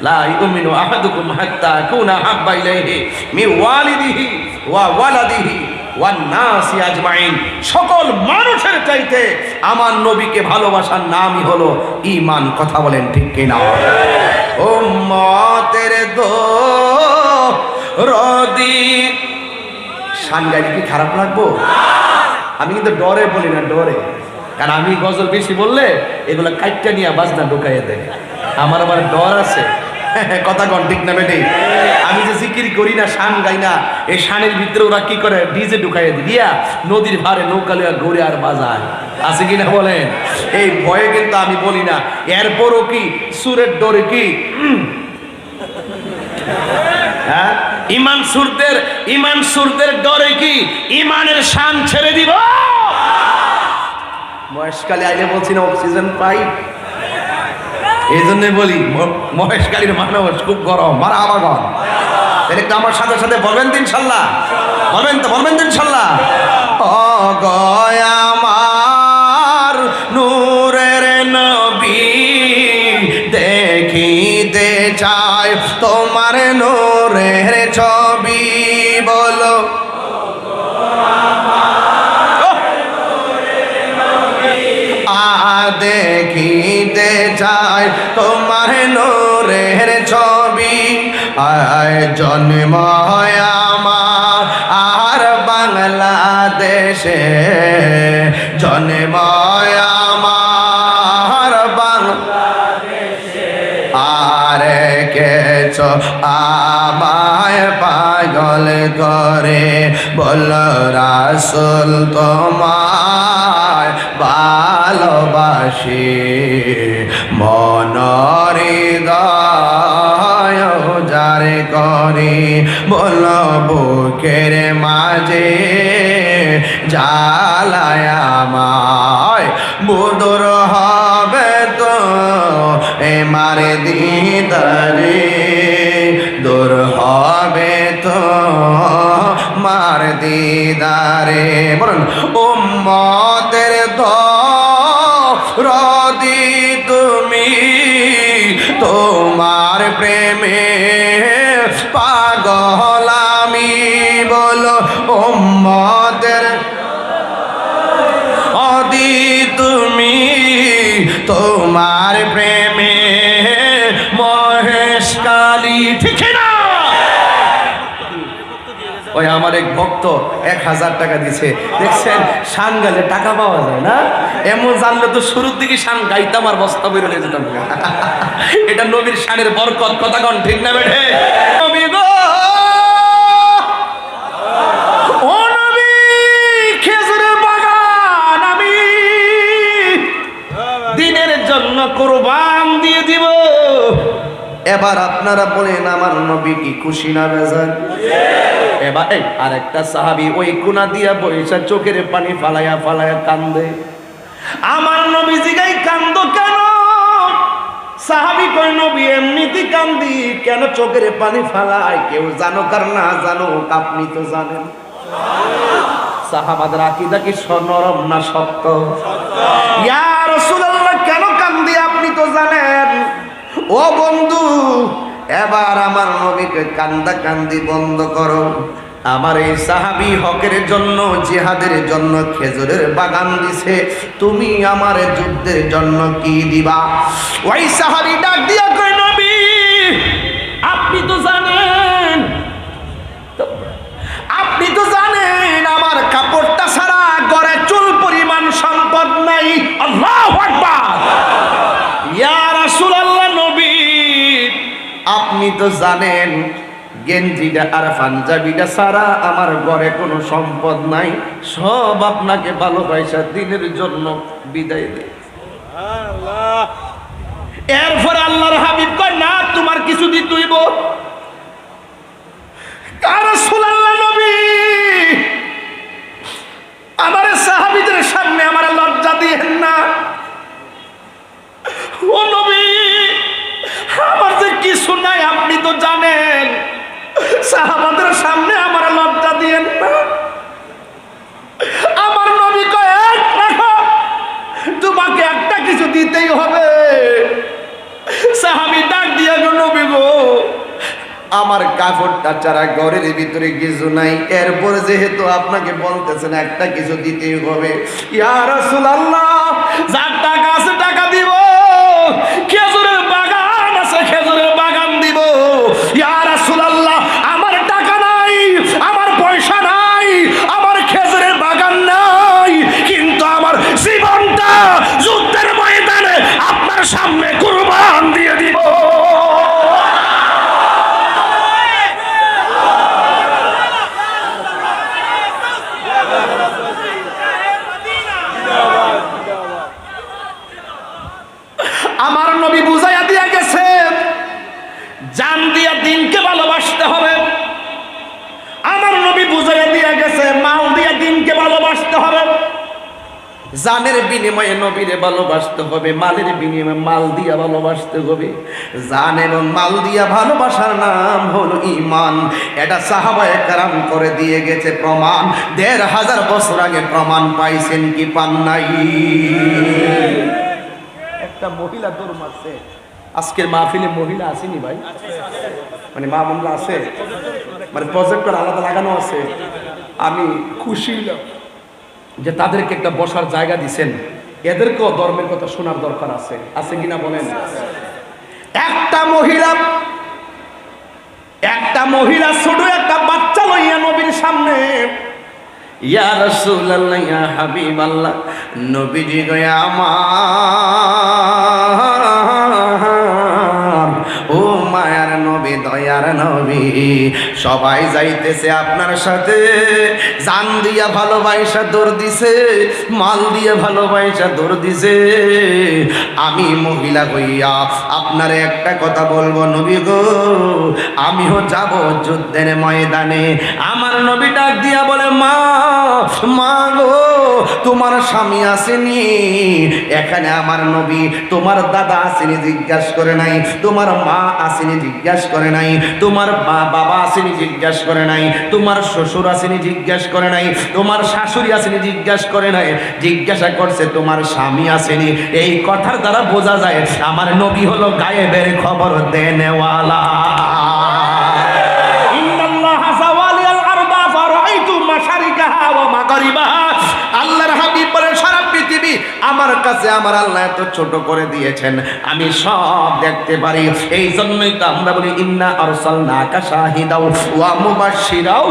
লা ইউমিনু আহাদুকুম হাত্তা আকুনা হাব্বা ইলাইহি মিন ওয়ালিদিহি ওয়া ওয়ালাদিহি ওয়ান নাসি আজমাইন। সকল মানুষের চাইতে আমার নবীকে ভালোবাসার নামই হলো ঈমান। কথা বলেন ঠিক কিনা? উম্মতের দরদি। শান গাইলে কি খারাপ লাগবো? আমি কিন্তু ডরে বলি না, ডরে, কারণ আমি গজল বেশি বললে এগুলো কাইটটা নিয়ে বাজনা ঢুকাইয়া দেয়। আমার ডর আছে। কথা কন ঠিক না বেটি? আমি যে জিকির করি না, শান গাই না, এই শানের ভিতরে ওরা কি করে ডিজে ঢুকাইয়া দিয়া নদীর ভারে নৌকা লিয়া ঘুরে আর বাজায়। আছে কিনা বলেন? এই ভয়ে কিন্তু আমি বলি না। এরপরও কি সুরের ডরে কি হ্যাঁ ইমান সুরদের ডরে কি ইমানের শান ছেড়ে দিব? মহেশকালে আইলে বলছি না অক্সিজেন পাই, এই জন্য বলি মহেশকালীর মানুষ খুব গরম। মারা আবাগন একটু আমার সাথে সাথে বলবেন তো ইনশাল্লাহ? বলবেন তো ইনশাল্লাহ? ও গয়া আমার নূরের নবী, দেখিতে চাই তোমার নূরের ছবি। বলো দেখিতে চাই তোমার নূরের ছবি। আয় জন্ম আমার আর বাংলাদেশে, জন্ম আমার বাংলাদেশে, আর কেছ আমায় পাগল করে বল রাসূল তোমায় ভালোবাসি, মনরে দয় যারে করে বল বুকের মাঝে জ্বালায় আমায় বুদর হবে তো এমার দিদারে দূর হবে তো মার দিদারে বলুন উম্মতের দরদি তুমি তোমার প্রেমে পাগল আমি বলো উম্মতের অদি তুমি তোমার প্রেমে মহেশ কালী ঠিক না ওই আমার এক ভক্ত 1000 টাকা দিছে দেখছেন শান গালে টাকা পাওয়া যায় না এমন জানলে তো শুরুর দিকে শান গাইতাম আর বস্তা বের হয়ে যেতাম এটা নবীর শানের বরকত কথা কোন ঠিক না বেঠে নবী গো ও নবী খেজুরের বাগান আমি দিনের জন্য কুরবান দিয়ে দিব এবার আপনারা বলেন আমার নবী কি খুশি না বেজার এবার এই আরেকটা সাহাবী ওই কোনা দিয়া বইসা চোখের পানি ফালায়া ফালায়া কান্দে আমার নবী জিগাই কান্দো কেন সাহাবী কই নবী এমনিতে কান্দি কেন চোখের পানি ফালায় কেউ জানো কার না জানো আপনি তো জানেন সাহাবাদের আকীদা কি নরম না শক্ত ইয়া রাসূলুল্লাহ কেন কান্দি আপনি তো জানেন ও বন্ধু এবার আমার নবীকে কান্দা কান্দি বন্ধ করো আমার এই সাহাবী হকের জন্য জিহাদের জন্য খেজুরের বাগান দিছে তুমি আমার যুদ্ধের জন্য কি দিবা ওই সাহাবী ডাক দিয়া কই নবী আপনি তো জানেন আমার কাপড়টা ছাড়া ঘরে চুল পরিমাণ সম্পদ নাই আল্লাহু আকবার ইয়া রাসূলুল্লাহ নবী আপনি তো জানেন গেঞ্জিটা আর পাঞ্জাবিটা ছাড়া আমার ঘরে কোনো সম্পদ নাই সব আপনাকে ভালোবাসা দিনের জন্য বিদায় দে এরপর আল্লাহর হাবিব কয় না তোমার কিছু দিতে হইব ইয়া রাসূলুল্লাহ নবী আমার সাহাবীদের সামনে আমার লজ্জা দিয়েন না ও নবী আমার যে কিছু নাই আপনি তো জানেন সাহাবাদের সামনে আমার লজ্জা দিয়েন না আমার নবী কয় রাখো তোমাকে একটা কিছু দিতেই হবে সাহাবী ডাক দিয়া গো নবী গো আমার কাপড়টা ছাড়া ঘরের ভিতরে কিছু নাই এরপর যেহেতু আপনাকে বলতেছেন একটা কিছু দিতেই হবে ইয়া রাসূলুল্লাহ যার টাকা আছে টাকা দিব খেজুরের বাগান আছে খেজুরের বাগান দিব ইয়া রাসূলুল্লাহ আমার টাকা নাই আমার পয়সা নাই আমার খেজুরের বাগান নাই কিন্তু আমার জীবনটা যুদ্ধের ময়দানে আপনার সামনে কুরবান দিয়ে দিব আমার নবী বুঝাইয়া দিয়া গেছে জান দিয়া দিনকে ভালোবাসতে হবে আমার নবী বুঝাইয়া দিয়া গেছে মাল দিয়া দিনকে ভালোবাসতে হবে জানের বিনিময়ে নবীরে ভালোবাসতে হবে মালের বিনিময়ে মাল দিয়া ভালোবাসতে হবে জান এবং মাল দিয়া ভালোবাসার নাম হলো ঈমান এটা সাহাবায়ে কেরাম করে দিয়ে গেছে প্রমাণ ১৫০০ বছর আগে প্রমাণ পাইছেন কি পান নাই একটা মহিলা দৌড় মারছে আজকের মাহফিলে মহিলা আসেনি ভাই মানে মা বোনরা আছে মানে প্রজেক্টর আলাদা লাগানো আছে আমি খুশি যে তাদেরকে একটা বসার জায়গা দিছেন এদেরকেও ধর্মের কথা শোনার দরকার আছে আছে কিনা বলেন একটা মহিলা ছোট একটা বাচ্চা লইয়া নবীর সামনে ইয়া রাসূলুল্লাহ ইয়া হাবিবাল্লাহ নবীজি গো আমার ও মায়ার নবী দয়ার নবী। সবাই যাইতেছে আপনার সাথে, জান দিয়া ভালোবাসা দৌড় দিছে, মাল দিয়ে ভালোবাসা দৌড় দিছে। আমি মহিলা হইয়া আপনারে একটা কথা বলবো নবী গো, আমিও যাব যুদ্ধের ময়দানে। আমার নবী ডাক দিয়া বলে, মা মা গো, তোমার স্বামী আসেনি এখানে? আমার নবী তোমার দাদা আসেনি জিজ্ঞাসা করে নাই, তোমার মা আসেনি জিজ্ঞাসা করে নাই, তোমার বাবা আসেনি জিজ্ঞাসা করে নাই, তোমার শ্বশুর আসেনি জিজ্ঞাসা করে নাই, তোমার শাশুড়ি আসেনি জিজ্ঞাসা করে নাই, জিজ্ঞাসা করছে তোমার স্বামী আসেনি। এই কথার দ্বারা বোঝা যায় আমার নবী হলো গায়েবের খবর দেনেওয়ালা। আল্লাহর হাবিব বলেন, সারা পৃথিবী আমার কাছে আমার আল্লাহ এত ছোট করে দিয়েছেন, আমি সব দেখতে পারি। এই জন্যই তো আমরা বলি, ইন্না আরসালনাকা শাহিদাও ওয়া মুবাশশিরাও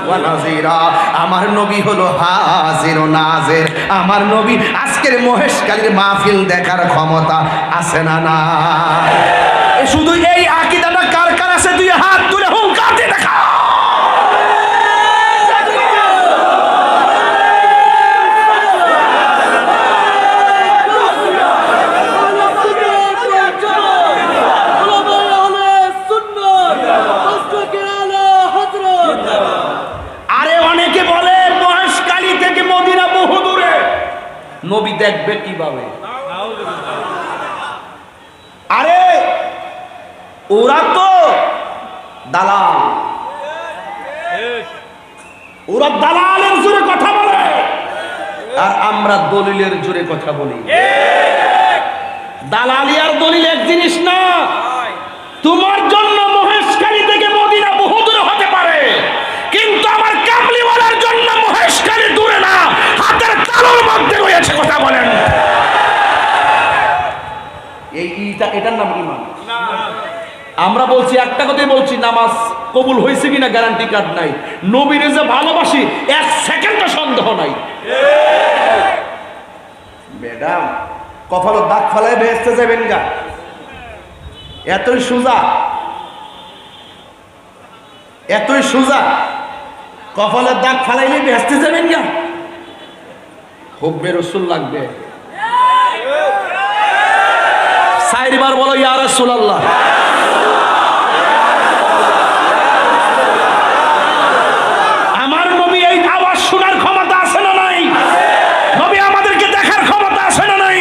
ওয়া নাযিরা। আমার নবী হলো হাজির ও নাজির। আমার নবী আজকের মহেশখালীর মাহফিল দেখার ক্ষমতা আছে না না? শুধু এই আকীদাটা কার কার আছে? দুই হাত তুলে হুঙ্কার দিয়ে দেখা। নবী দেখবে কিভাবে? আরে ওরা তো দালাল, ওরা দালালের জোরে কথা বলে, আর আমরা দলিলের জোরে কথা বলি। দালালি আর দলিল এক জিনিস না। তোমার জন্য মহেশখালী থেকে মদিনা বহু দূরে হতে পারে, কিন্তু আমার কামলিওয়ালার জন্য মহেশখালী দূরে না, হাতের তালুর মধ্যে রয়েছে। কথা বলেন, এটার নাম ঈমান। আমরা বলছি একটা কথাই বলছি, নামাজ কবুল হয়েছে কিনা গ্যারান্টি কার্ড নাই। নবীর যে ভালোবাসি এক সেকেন্ডও সন্দেহ নাই। ম্যাডাম কপালে দাগ ফালায় বেহেশতে যাবেন গা, এতই সোজা, এতই সোজা। কপালের দাগ ফালাইলে বেহেশতে যাবেন গা। হুব্বে রাসূল লাগবে। চারবার বলো ইয়া রাসূলুল্লাহ। আমার নবী এই আওয়াজ শোনার ক্ষমতা আছে না নাই? নবী আমাদেরকে দেখার ক্ষমতা আছে না নাই?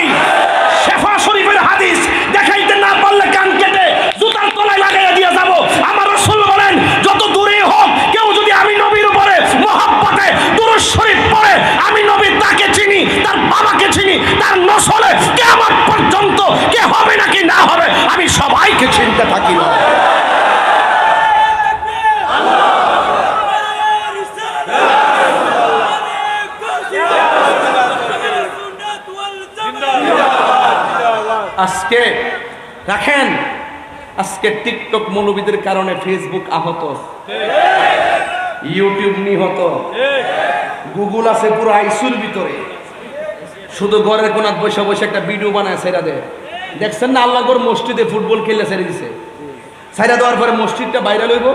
শেফা শরীফের হাদিস দেখাইতে না পারলে কান কেটে জুতার তলায় লাগাইয়া দিয়ে যাব। আমার রাসূল বলেন, যত দূরে হোক কেউ যদি আমি নবীর উপরে মহব্বতে দুরূদ শরীফ পড়ে, আমি নবী তাকে চিনি, তার বাবাকে চিনি, তার নসলে কিয়ামত পর্যন্ত কে হবে নাকি না হবে আমি সবাইকে চিনতে থাকি না। আজকে রাখেন, আজকে টিকটক মৌলবীদের কারণে ফেসবুক আহত, ইউটিউব নিহত, গুগল আছে পুরো আইসুর ভিতরে। শুধু ঘরের কোনাত বসে বসে একটা ভিডিও বানায় ছেড়া দেয়। দেখছেন না আল্লাহর মসজিদে ফুটবল খেলে ছেড়ে দিছে। ছেড়া দেওয়ার পরে মসজিদটা বাইরে লইব,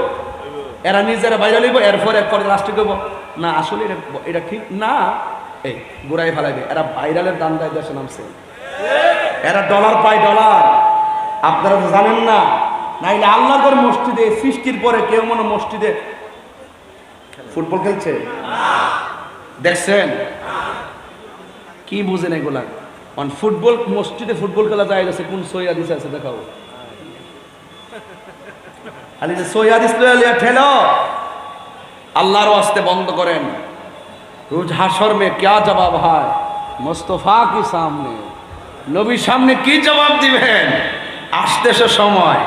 এরা নিজেরা বাইরে লইব, এরপরে লাস্টে করব না আসলে এটা ঠিক না, এই গোড়ায় ফেলাইবে। এরা ভাইরালের দান্দায় দেশে নামছে, এরা ডলার পায় ডলার। আপনারা তো জানেন না, নাইলে আল্লাহর মসজিদে সৃষ্টির পরে কেউ মনে মসজিদে ফুটবল খেলছে দেখছেন? কি বুঝেন এগুলা? ফুটবল মসজিদে ফুটবল খেলা যায় গেছে, কোন সই হাদিস আছে দেখাও। খালি যে সই হাদিস ঠেলো, আল্লাহর ওয়াস্তে বন্ধ করেন। রোজ হাশর মে क्या জবাব হয় মুস্তাফা কি সামনে, নবীর সামনে কি জবাব দিবেন? আসতেছে সময়,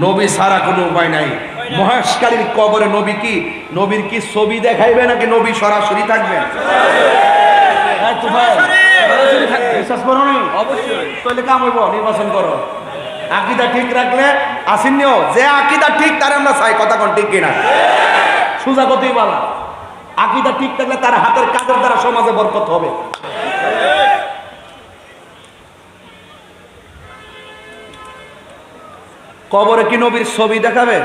নবী ছাড়া কোনো উপায় নাই। মহেশখালীর কবরে নবী কি, নবীর কি ছবি দেখাইবে নাকি নবী সরাসরি থাকবেন? বিশ্বাস করো নি? অবশ্যই। তাহলে কাম হইব, নির্বাচন করো। আকীদা ঠিক রাখলে আসিনিও, যে আকীদা ঠিক তার আমরা চাই। কথা কোন ঠিক কিনা? সোজা কথাই বলা। আকীদা ঠিক থাকলে তার হাতের কাজের দ্বারা সমাজে বরকত হবে। কবরে কি নবীর ছবি দেখাবে?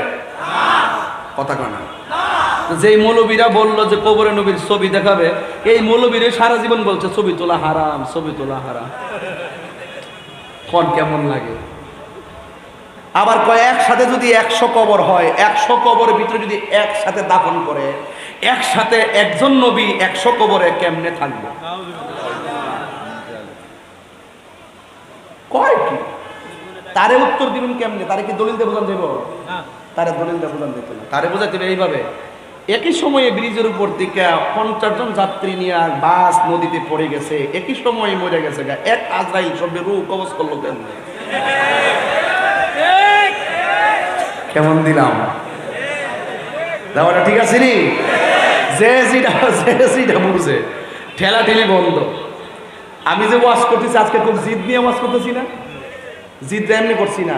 কথা কয় না। যেই মৌলবীরা বললো যে কবরে নবীর ছবি দেখাবে, এই মৌলবীরা সারা জীবন বলছে ছবি তোলা হারাম, ছবি তোলা হারাম। কোন কেমন লাগে? আবার কয় একসাথে যদি 100 কবর হয়, 100 কবরের ভিতরে যদি একসাথে দাফন করে, একসাথে একজন নবী 100 কবরে কেমনে থাকবে? কয় কি তারে উত্তর দিবেন কেমনে? তারে কি দলিল দিয়ে বোঝান দেব? তারে দলিল দিয়ে বোঝান দিত না, তারে বোঝাতে হবে এইভাবে। একই সময়ে ব্রিজের উপর থেকে 50 জন যাত্রী নিয়ে বাস নদীতে পড়ে গেছে, একই সময়ে মরে গেছে, এক আজরাইল সবে রূহ কবজ করলো কেমনে? কেমন দিলাম দাওয়াটা? ঠিক আছে নি? যে যেটা বুঝে ঠেলা ঠেলি বন্ধ। আমি যে ওয়াজ করতেছি আজকে খুব জিদ নিয়ে ওয়াজ করতেছি না, জিদ এমনি করছি না।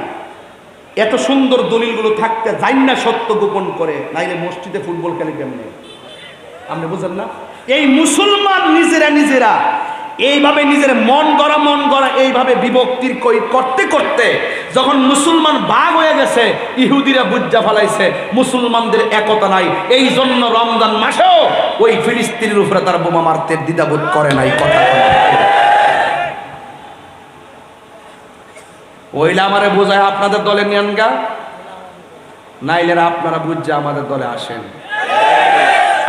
এত সুন্দর দলিলগুলো থাকতে যাই না সত্য গোপন করে, নাইলে মসজিদে ফুটবল খেলে কেমনে? আপনি বুঝেন না? এই মুসলমান নিজেরা এইভাবে নিজের মন গড়া এইভাবে বিভক্তির করতে করতে যখন মুসলমান ভাগ হয়ে গেছে, ইহুদিরা বুজ্জা ফেলাইছে মুসলমানদের একতা নাই। এই জন্য রমজান মাসেও ওই ফিলিস্তিনের উপরে তার বোমা মারতে দ্বিধাবোধ করে নাই। কথা ওইলে আমারে বোঝায় আপনাদের দলে নেন গা, নাইলে আপনারা বুঝছে আমাদের দলে আসেন।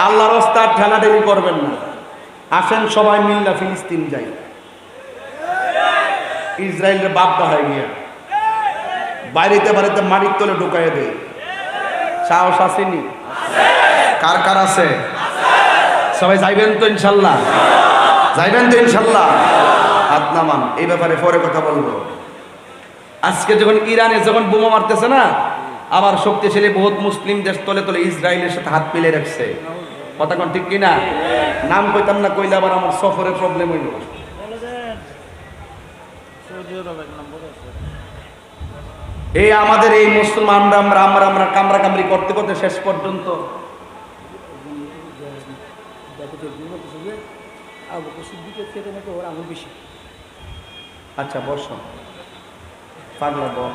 আল্লাহর রাস্তায় ঠেলাঠেলি করবেন না, আসেন সবাই মিল্লা ফিলিস্তিন যাই। ইসরায়েলের বাপদা হয়ে গিয়া বাড়িতে মাটির তলে ঢুকাই দেয়। সাহস আসেনি? কার কার আছে? সবাই যাইবেন তো ইনশাল্লাহ? যাইবেন তো ইনশাল্লাহ? হাত নামান। এই ব্যাপারে পরে কথা বলবো। আজকে যখন ইরানে যখন বোমা মারতেছে না, আবার শক্তিশালী বহুত মুসলিম দেশ তলে তলে ইসরায়েলের সাথে হাত মিলে রাখছে। কথা কোন ঠিক কিনা? নাম কইতাম না, কইলে আবার আমার সফরে প্রবলেম হইল। এই আমাদের এই মুসলমান আমরা কামরা কামড়ি করতে করতে শেষ পর্যন্ত আচ্ছা বর্ষ পাগলা বল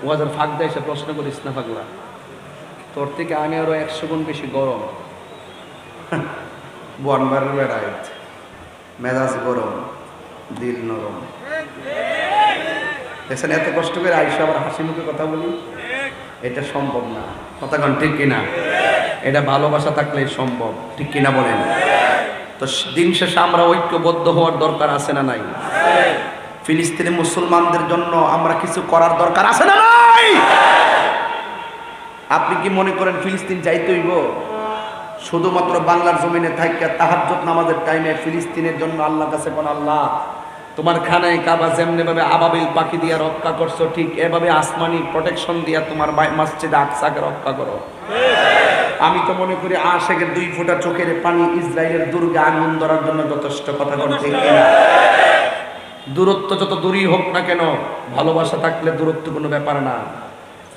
ওয়াজার ফাঁক দেয় এসে প্রশ্ন করিস না পাগলা, তোর থেকে আমি আরো 100 গুণ বেশি গরম। বনবারের বেড়ায় মেজাজ গরম, দিল নরম। দেখছেন এত কষ্ট করে আইসা আবার হাসি মুখে কথা বলি, এটা সম্ভব না। কথা কন ঠিক কিনা? এটা ভালোবাসা থাকলে সম্ভব, ঠিক কিনা বলেন? তো দিন শেষে আমরা ঐক্যবদ্ধ হওয়ার দরকার আছে না নাই? ফিলিস্তিনি মুসলমানদের জন্য আমরা কিছু করার দরকার আছে না নাই? আপনি কি মনে করেন ফিলিস্তিন যাইতে হইব? শুধুমাত্র বাংলার জমিনে থাইকা তাহাজ্জুদ নামাজের টাইমে ফিলিস্তিনের জন্য আল্লাহর কাছে কোন আল্লাহ তোমার খানায় কাবা যেমনি ভাবে আবাবিল পাখি দিয়া রক্ষা করছো, ঠিক এভাবে আসমানি প্রোটেকশন দিয়া তোমার মসজিদ আকসাকে রক্ষা করো। আমি তো মনে করি আশেকের 2 ফোঁটা চোখের পানি ইসরায়েলের দুর্গে আগুন ধরার জন্য যথেষ্ট। কথা বলতে কিনা? দূরত্ব যত দূরই হোক না কেন, ভালোবাসা থাকলে দূরত্ব কোনো ব্যাপার না।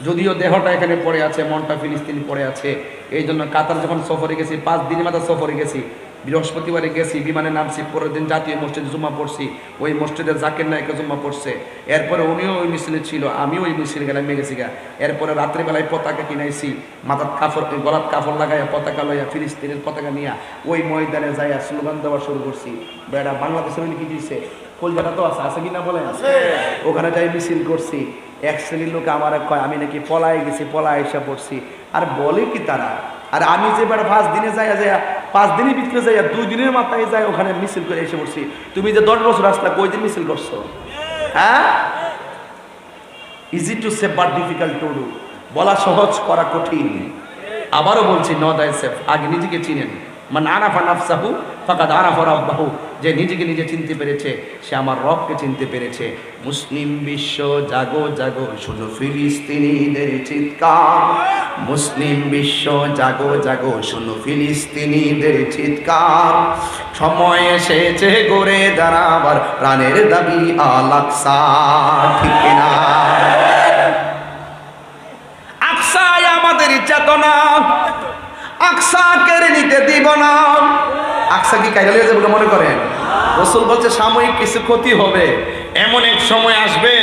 যদিও দেহটা এখানে পড়ে আছে, মনটা ফিলিস্তিন পড়ে আছে। এই জন্য কাতার যখন সফরে গেছি, 5 দিনের মাথা সফরে গেছি, বৃহস্পতিবারে গেছি, বিমানে নামছি, পরের দিন জাতীয় মসজিদে জুম্মা পড়ছি, ওই মসজিদে জাকির নায়কে জুম্মা পড়ছে। এরপরে উনিও ওই মিছিলে ছিল, আমিও ওই মিছিল গেলাম গেছি গা। এরপরে রাত্রিবেলায় পতাকা কিনাইছি, মাথার কাপড় গলার কাপড় লাগাইয়া পতাকা লইয়া ফিলিস্তিনের পতাকা নিয়ে ওই ময়দানে যাইয়া স্লোগান দেওয়া শুরু করছি। বেড়া বাংলাদেশের কি দিয়েছে, কলকাতা তো আছে কিনা বলেন? ওখানে যাই মিছিল করছি। এক শ্রেণীর লোক আমার কয় আমি নাকি পলায় গেছি, পলায় এসে পড়ছি। আর বলে কি তারা? আর আমি যে বেড়া 5 দিনে যাইয়া 5 দিনের ভিতরে যাইয়া 2 দিনের মাথায় যাই ওখানে মিছিল করে এসে পড়ছি। তুমি যে 10 বছর আসলা, কই দিন মিছিল করছো? হ্যাঁ, easy to say but difficult to do. বলা সহজ, করা কঠিন। আবারও বলছি, নো দাই সেফ, আগে নিজেকে চিনেন। মান আরাফা নাফসাহু ফাকাদ আরাফা রাব্বাহু। যে নিজেকে নিজে চিনতে পেরেছে, সে আমার রবকে চিনতে পেরেছে। মুসলিম বিশ্ব জাগো জাগো, শুধু ফিলিস্তিনিদের চিৎকার। মুসলিম বিশ্ব জাগো জাগো, শুধু ফিলিস্তিনিদের চিৎকার। সময় এসেছে গড়ে দাঁড়াবার, প্রাণের দাবি আল আকসা। ঠিক কিনা? আকসায় আমাদের চেতনা, আকসা কেড়ে নিতে দিব না। আকসা কি কাইরালিয়া যাবে মনে করেন? রাসূল বলছে সাময়িক কিছু ক্ষতি হবে, এমন এক সময় আসবে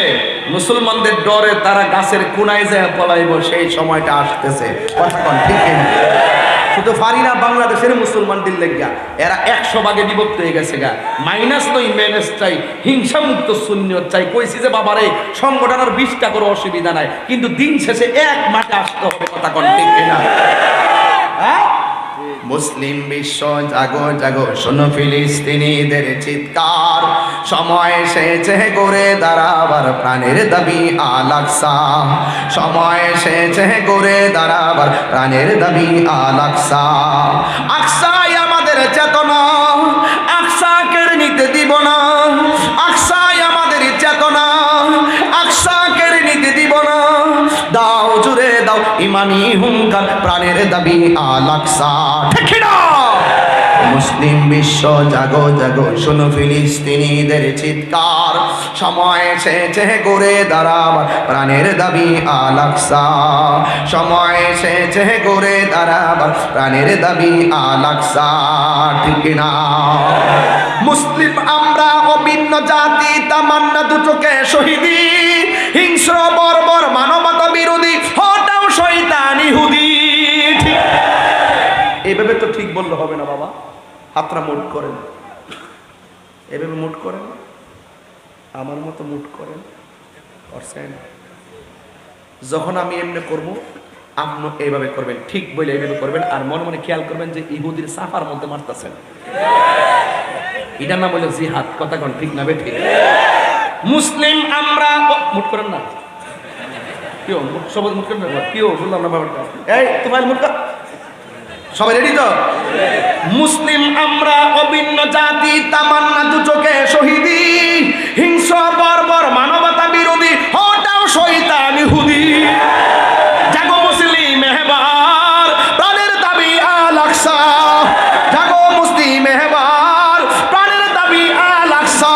মুসলমানদের ডরে তারা গাছের কোনায় যায় পলাইব, সেই সময়টা আসতেছে। কথা কোন ঠিক না? শুধু পারি না বাংলাদেশের মুসলমানদের লেগা, এরা 100 ভাগে বিভক্ত হয়ে গেছে গা। মাইনাস নই ম্যানেজ চাই, হিংসা মুক্ত সুন্নিয়ত চাই। কইছি যে বাবারে সংগঠনের 20টা করে অসুবিধা নাই, কিন্তু দিন শেষে এক মাঠে আসতে হবে। কথা কোন ঠিক না? মুসলিম বিশ্ব জাগো জাগো, শোনো ফিলিস্তিনিদের চিৎকার, সময় এসেছে করে দাঁড়াবার প্রাণের দাবি আল আকসা। সময় এসেছে করে দাঁড়াবার প্রাণের দাবি আল আকসা। আকসাই আমাদের চেতনা, আকসাকে নিতে দিব না। আকসাই আমাদের চেতনা, আকসাকে নিতে দিব না। দাও জুড়ে দাও ইমানি হুঙ্কার, প্রাণের দাবি আল আকসা। ঠিক না? মুসলিম বিশ্ব জাগো জাগো, শোনো ফিলিস্তিনিদের চিৎকার, সময় এসেছে করে দাঁড়াবার প্রাণের দাবি আল আকসা। সময় এসেছে করে দাঁড়াবার প্রাণের দাবি আল আকসা। ঠিক না? মুসলিম আমরা অভিন্ন জাতি, তামান্না দুটোকে শহীদি, হিংস্র বর্বর মানবতা বিরোধী, হটাও শয়তান ইহুদি। ঠিক এভাবে তো ঠিক বললে হবে না বাবা, হাতরা মুট করেন, এভাবে মুট করেন, আমার মতো মুট করেন। যখন আমি এমনি করবো আপনি এইভাবে করবেন, ঠিক বলে এইভাবে করবেন। আর মনে মনে খেয়াল করবেন যে ইহুদির সাফার মধ্যে মারতেছেন, এটার নাম হলো জিহাদ। কথা কোন ঠিক না বেঠিক? মুসলিম আমরা মুট করেন না, কেউ সবাই মুট করেন না, কেউ বললাম না ব্যাপারটা। এই তোমার মুট কর, সবাই রেডি তো? মুসলিম আমরা অভিন্ন জাতি, তামান্না দুচোখে শহীদি, হিংস্র বর্বর মানবতা বিরোধী, হটাও শয়তান ইহুদি। জাগো মুসলিম এবার, প্রাণের দাবি আল আকসা। জাগো মুসলিম এবার, প্রাণের দাবি আল আকসা।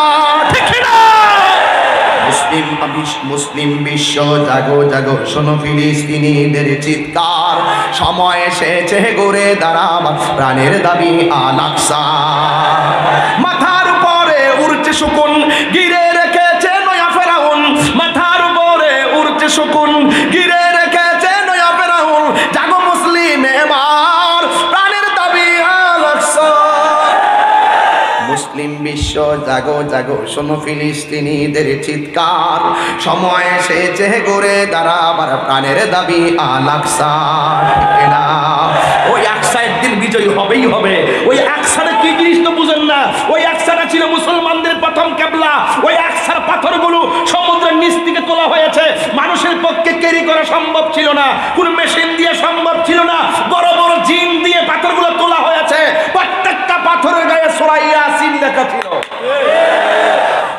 ঠিক না? মুসলিম বিশ্ব জাগো জাগো, শোনো ফিলিস্তিনিদের চিৎকার, সময় এসেছে করে দাঁড়াবার প্রাণের দাবি আল আকসা। মাথার উপরে উড়ছে শকুন, গিরে রেখেছে নয়া ফেরাউন। মাথার উপরে উড়ছে শকুন, গিরে রেখেছে নয়া ফেরাউন। জাগো মুসলিম এবার, প্রাণের দাবি আল আকসা। মুসলিম বিশ্ব জাগো জাগো, শোনো ফিলিস্তিনিদের চিৎকার, সময় এসেছে করে দাঁড়াবার প্রাণের দাবি আল আকসা। ঠিক না? ওই আকসা একদিন বিজয়ী হবেই হবে। ওই আকসাটা কি জিনিস তো বুঝেন না? ওই আকসাটা ছিল মুসলমানদের প্রথম কিবলা। ওই আকসার পাথরগুলো সমুদ্রের নিচ থেকে তোলা হয়েছে, মানুষের পক্ষে ক্যারি করা সম্ভব ছিল না, কোন মেশিন দিয়ে সম্ভব ছিল না, বড় বড় জিন দিয়ে পাথরগুলো তোলা হয়েছে। প্রত্যেকটা পাথরের গায়ে সূরা ইয়াসিন লেখা ছিল।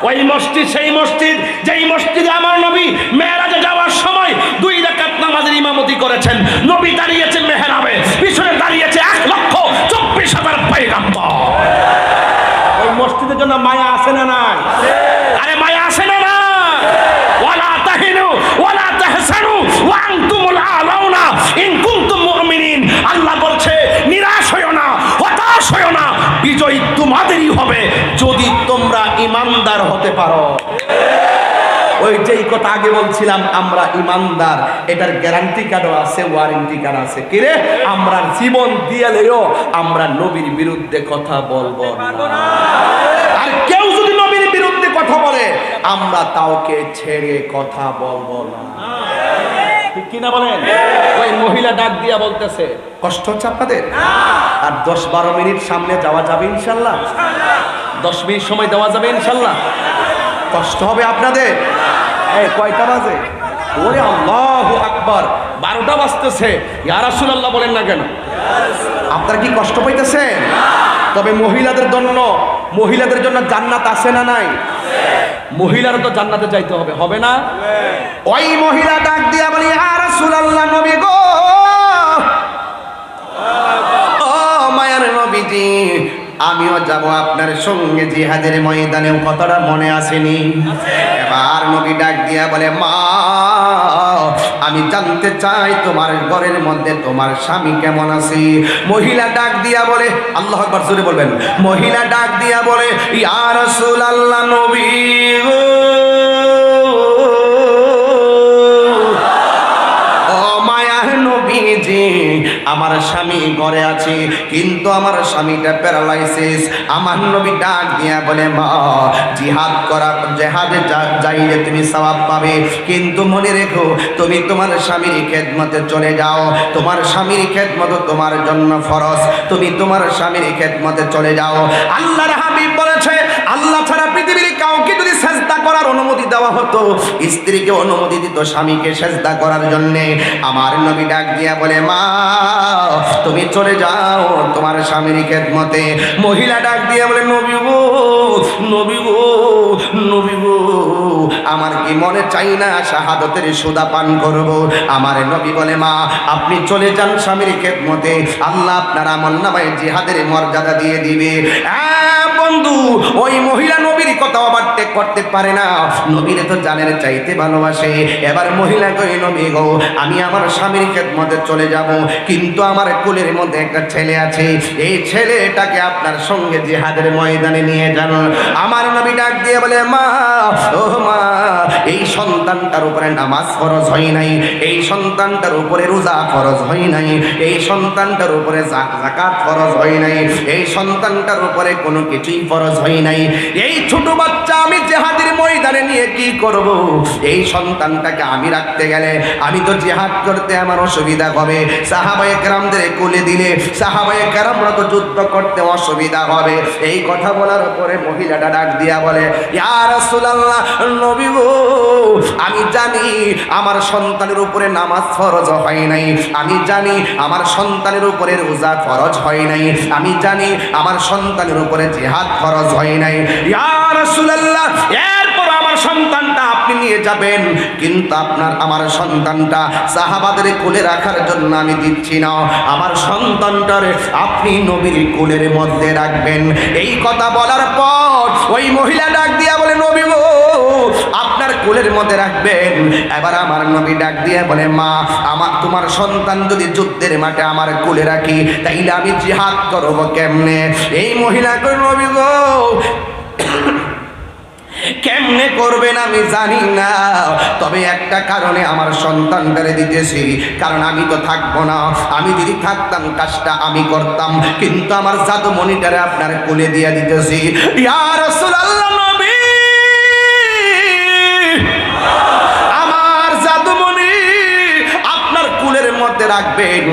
ওই মসজিদ সেই মসজিদ যেই মসজিদে আমার নবী মেরাজে যাওয়ার সময় 2 রাকাত নামাজের ইমামতি করেছেন। নবী দাঁড়িয়েছেন মেহরাবে, পিছনে দাঁড়িয়েছে 1,24,000 পয়গম্বর। ওই মসজিদের জন্য মায়া আছে না নাই? আরে মায়া আছে না না? ওয়ালা তাহিনু ওয়ালা তাহসানু ওয়া আনতুমুল আলাউনা ইন কুনতুম মুমিনিন। আল্লাহ বলছে নিরাশ হয়ো না, হতাশ হয়ো না, বিজয় তোমাদেরই হবে যদি তোমরা ইমানদার হতে পারো। ওই যেই কথা আগে বলছিলাম আমরা ইমানদার, এটার গ্যারান্টি কার্ডও আছে, ওয়ারেন্টি কার্ড আছে। কিরে, আমরা জীবন দিয়ে লেও আমরা নবীর বিরুদ্ধে কথা বলবো না। আর কেউ যদি নবীর বিরুদ্ধে কথা বলে আমরা তাওকে ছেড়ে কথা বলবো না। ঠিক কিনা বলেন? ওই মহিলা ডাক দিয়া বলতেছে, কষ্ট হচ্ছে আপনাদের? আর 10-12 মিনিট সামনে যাওয়া যাবে ইনশাল্লাহ? 10 মিনিট সময় দেওয়া যাবে ইনশাল্লাহ? কষ্ট হবে আপনাদের? এই কয়টা বাজে? ওরে আল্লাহু আকবার, 12টা বাজতেছে। ইয়া রাসূলুল্লাহ বলেন না কেন? আপনারা কি কষ্ট পাইতেছেন? তবে মহিলাদের জন্য জান্নাত আছে না নাই? মহিলারা তো জান্নাতে যাইতে হবে, হবে না? ওই মহিলা ডাক দিয়া বলি, ইয়া রাসূলুল্লাহ, নবী গো, ও মায়ার নবীজি, আমিও যাব আপনার সঙ্গে জিহাদের ময়দানে। কথাটা মনে আসেনি? এবার নবী ডাক দিয়া বলে, মা, আমি জানতে চাই তোমার ঘরের মধ্যে তোমার স্বামী কেমন আছে। মহিলা ডাক দিয়া বলে, আল্লাহু আকবার জোরে বলবেন। মহিলা ডাক দিয়া বলে, ইয়া রাসূলুল্লাহ, নবী গো, আমার স্বামী ঘরে আছে, কিন্তু আমার স্বামীটা প্যারালাইসিস। আমার নবী ডাক দিয়া বলে, মা জিহাদ করা, জিহাদে যাইলে তুমি সওয়াব পাবে, কিন্তু মনে রেখো তুমি তোমার স্বামীর খেদমতে চলে যাও। তোমার স্বামীর খেদমত তোমার জন্য ফরজ, তুমি তোমার স্বামীর খেদমতে চলে যাও। আল্লাহর হাবিব বলেছে, আল্লাহ ছাড়া পৃথিবীর কাউকে যদি সেজদা করার অনুমতি দেওয়া হতো, স্ত্রীকে অনুমতি দিত স্বামীকে সেজদা করার জন্যে। আমার নবী ডাক দিয়া বলে, মা তুমি চলে যাও তোমার স্বামীর খেদমতে। মহিলা ডাক দিয়া বলে, নবী গো, নবী গো, নবী গো, আমার কি মনে চাই না শাহাদতের সুদা পান করব? আমার নবী বলে, মা আপনি চলে যান স্বামীর খেদমতে, আল্লাহ আপনার আমলনামায় জিহাদের মর্যাদা দিয়ে দিবে। বন্ধু, ওই মহিলা নবীর কথা ওভারটেক করতে পারে না, নবীরে তো জানের চাইতে ভালোবাসে। এবার মহিলা কই, নবী গো আমি আমার স্বামীর খেদমতে চলে যাব, কিন্তু আমার কোলের মধ্যে একটা ছেলে আছে, এই ছেলেটাকে আপনার সঙ্গে জিহাদের ময়দানে নিয়ে যান। আমার নবী ডাক দিয়ে বলে, মা ও মা, এই সন্তানটার উপরে নামাজ ফরজ হয় নাই, এই সন্তানটার উপরে রোজা ফরজ হয় নাই, এই সন্তানটার উপরে যাকাত ফরজ হয় নাই, এই সন্তানটার উপরে কোনো কিছুই ফরজ হয় নাই। এই ছোট বাচ্চা আমি জিহাদের ময়দানে নিয়ে কি করব? এই সন্তানটাকে আমি রাখতে গেলে আমি তো জিহাদ করতে আমার অসুবিধা হবে, সাহাবায়ে কেরামদের কোলে দিলে সাহাবায়ে কেরামরা তো যুদ্ধ করতে অসুবিধা হবে। এই কথা বলার পরে মহিলাটা ডাক দিয়া বলে, ইয়া রাসূলুল্লাহ, নবী গো আমি জানি আমার সন্তানের উপরে নামাজ ফরজ হয় নাই, আমি জানি আমার সন্তানের উপরে রোজা ফরজ হয় নাই, আমি জানি আমার সন্তানের উপরে জিহাদ ফরজ হয় নাই। ইয়া রাসূলুল্লাহ, এরপর আমার সন্তানটা আপনি নিয়ে যাবেন, কিন্তু আমার সন্তানটা সাহাবাদের কোলে রাখার জন্য আমি দিচ্ছি না, আমার সন্তানটারে আপনি নবীর কোলের মধ্যে রাখবেন। এই কথা বলার পর ওই মহিলা ডাক দিয়া বলে, নবী গো আপনার কোলের মধ্যে রাখবেন। এবার আমার নবী ডাক দিয়া বলে, মা তোমার সন্তান যদি যুদ্ধের মাঠে আমার কোলে রাখি, তাইলে আমি জিহাদ করব কেমনে? এই মহিলা কই, নবী গো কেমনে করবেন আমি জানি না, তবে একটা কারণে আমার সন্তানটারে দিতেছি, কারণ আমি তো থাকবো না, আমি যদি থাকতাম কাজটা আমি করতাম, কিন্তু আমার জাদুমণিটারে আপনার কোলে দিয়ে দিতেছি। ইয়া রাসূলুল্লাহ, নবী আমার জাদুমণি আপনার কোলের মধ্যে রাখবেন,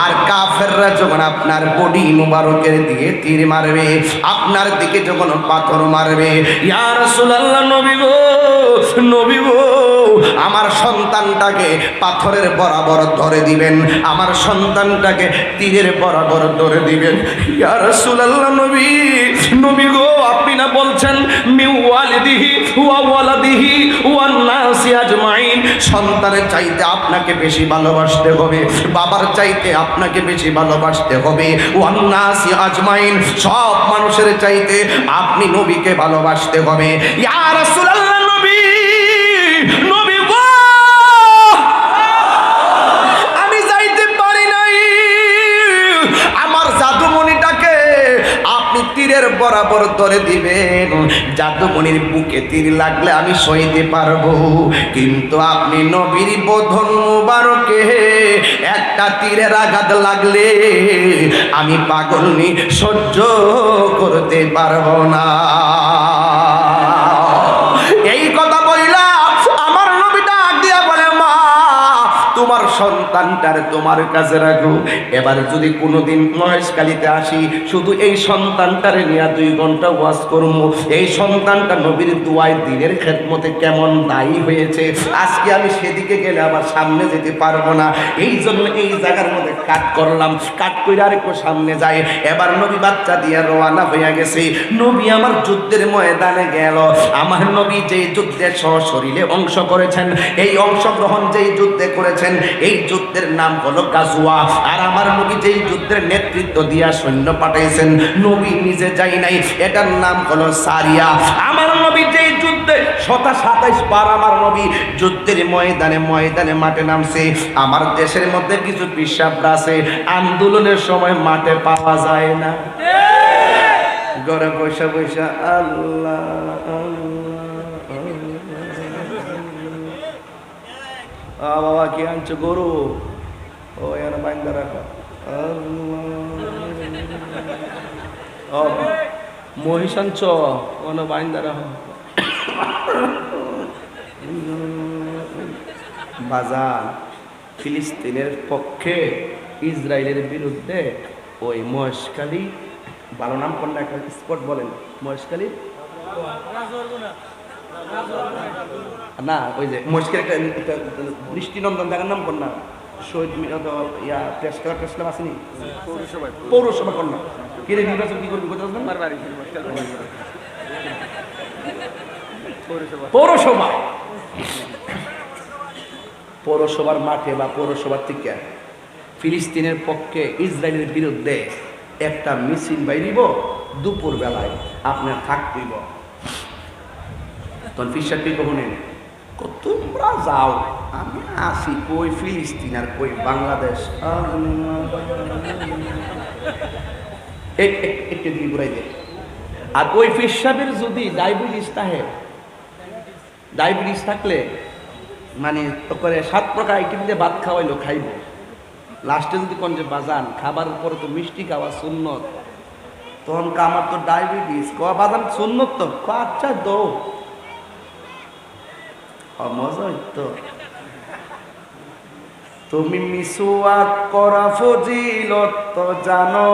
আর কাফেররা যখন আপনার বডি মুবারকের দিকে তীর মারবে, আপনার দিকে যখন পাথর মারবে, ইয়া রাসূলুল্লাহ, নবী গো, নবী গো আমার সন্তানটাকে পাথরের বরাবর ধরে দিবেন, আমার সন্তানটাকে তীরের বরাবর ধরে দিবেন। ইয়া রাসূলুল্লাহ, নবী, নবী গো আপনি না বলছেন মিওয়ালিদিহি ওয়া ওয়ালাদিহি ওয়ান নাসি আজমাইন, সন্তানের চাইতে আপনাকে বেশি ভালোবাসতে হবে, বাবার চাইতে আপনাকে বেশি ভালোবাসতে হবে, ওয়ান নাসি আজমাইন সব মানুষের চাইতে আপনি নবীকে ভালোবাসতে হবে। ইয়া রাসূলুল্লাহ, নবী, নবী গো আমি যাইতে পারি নাই, আমার জাদুমণিটাকে আপনি তীরের বরাবর ধরে দিবেন, জাদুমণির বুকে তীর লাগলে আমি সইতে পারবো, কিন্তু আপনি নবীর বদন মুবারকে একটা তীরের আঘাত লাগলে আমি পাগলনি সহ্য করতে পারবো না। এই কথা বইলা আমার নবী ডাক দিয়া বলে, মা তোমার সন্তানটার তোমার কাছে রাখো, এবার যদি কোনোদিন মহেশখালীতে আসি শুধু এই সন্তানটারে নিয়ে 2 ঘন্টা ওয়াজ করবো, এই সন্তানটা নবীর দুয়ায় দিনের খেদমতে কেমন দায়ী হয়েছে, আজকে আমি সেদিকে গেলে আবার সামনে যেতে পারবো না, এই জন্য এই জায়গার মধ্যে কাট করলাম, কাট করে আরেকটু সামনে যায়। এবার নবী বাচ্চা দিয়ে রওনা হয়ে গেছে, নবী আমার যুদ্ধের ময়দানে গেল। আমার নবী যেই যুদ্ধে সশরীরে অংশ করেছেন, এই অংশগ্রহণ যেই যুদ্ধে করেছেন, এই যুদ্ধের নাম হলো গাজওয়া। আর আমার নবী যেই যুদ্ধের নেতৃত্ব দিয়া সৈন্য পাঠাইছেন, নবী নিজে যাই নাই, এটার নাম হলো সারিয়া। আমার নবী যেই যুদ্ধে 27 বার আমার নবী যুদ্ধের ময়দানে মাঠে নামছে। আমার দেশের মধ্যে কিছু পিসাবরা আছে, আন্দোলনের সময় মাঠে পাওয়া যায় না, ঘরে বসে বসে আল্লাহ বাবা কি আনছো গরু, ও এর বাইন্দা রাখো, মহিষাঞ্চ কোন বাইন্দারা বাজার ফিলিস্তিনের পক্ষে ইসরায়েলের বিরুদ্ধে ওই মহেশখালী, ভালো নাম কোনটা একটা স্পট বলেন, মহেশখালী না, ওই যে মহেশখালী একটা দৃষ্টিনন্দন জায়গার নাম কোন না, শহীদ ইয়া টেস্টলাম আসেনি, পৌরসভা কন্যা কি রে, নির্বাচন কি করবি কোথাও পৌরসভা, পৌরসভার মাঠে বা পৌরসভার থেকে ফিলিস্তিনের পক্ষে ইসরায়েলের বিরুদ্ধে একটা মিছিল বাইরিব দুপুর বেলায়, আপনার থাকতেইব। তখন ফিসার কি কখনেন, তোমরা যাও, আমি আসি, কই ফিলিস্তিন আর কই বাংলাদেশ, একটু দিকে ঘুরাই দে। আর ওই ফিসাবের যদি ডায়াবেটিস থাকলে মানে করে 7 প্রকার আইটেম দিয়ে ভাত খাওয়াইলো খাইব, লাস্টে যদি কোন যে বাজান খাবার পরে তো মিষ্টি খাওয়া সুন্নত, তখন আমার তো ডায়াবেটিস, বাজান সুন্নত তো, আচ্ছা দো মজা হইতো। তুমি মিসওয়াক করা ফজিলত তো জানো,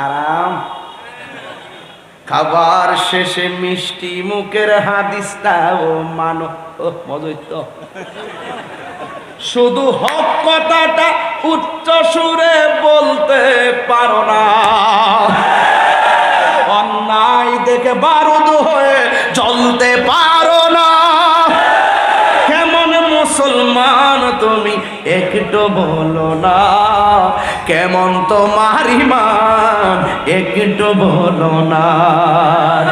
আরাম খাবার শেষে মিষ্টি মুখের হাদিসটাও মানো, মজা হইতো। শুধু হক কথাটা উচ্চ সুরে বলতে পারো না, অন্যায় দেখে বারুদ হয়ে জ্বলতে পারো না। কেমন মুসলমান তুমি একটু বলো না, কেমন তোমার ঈমান একটু বলো না,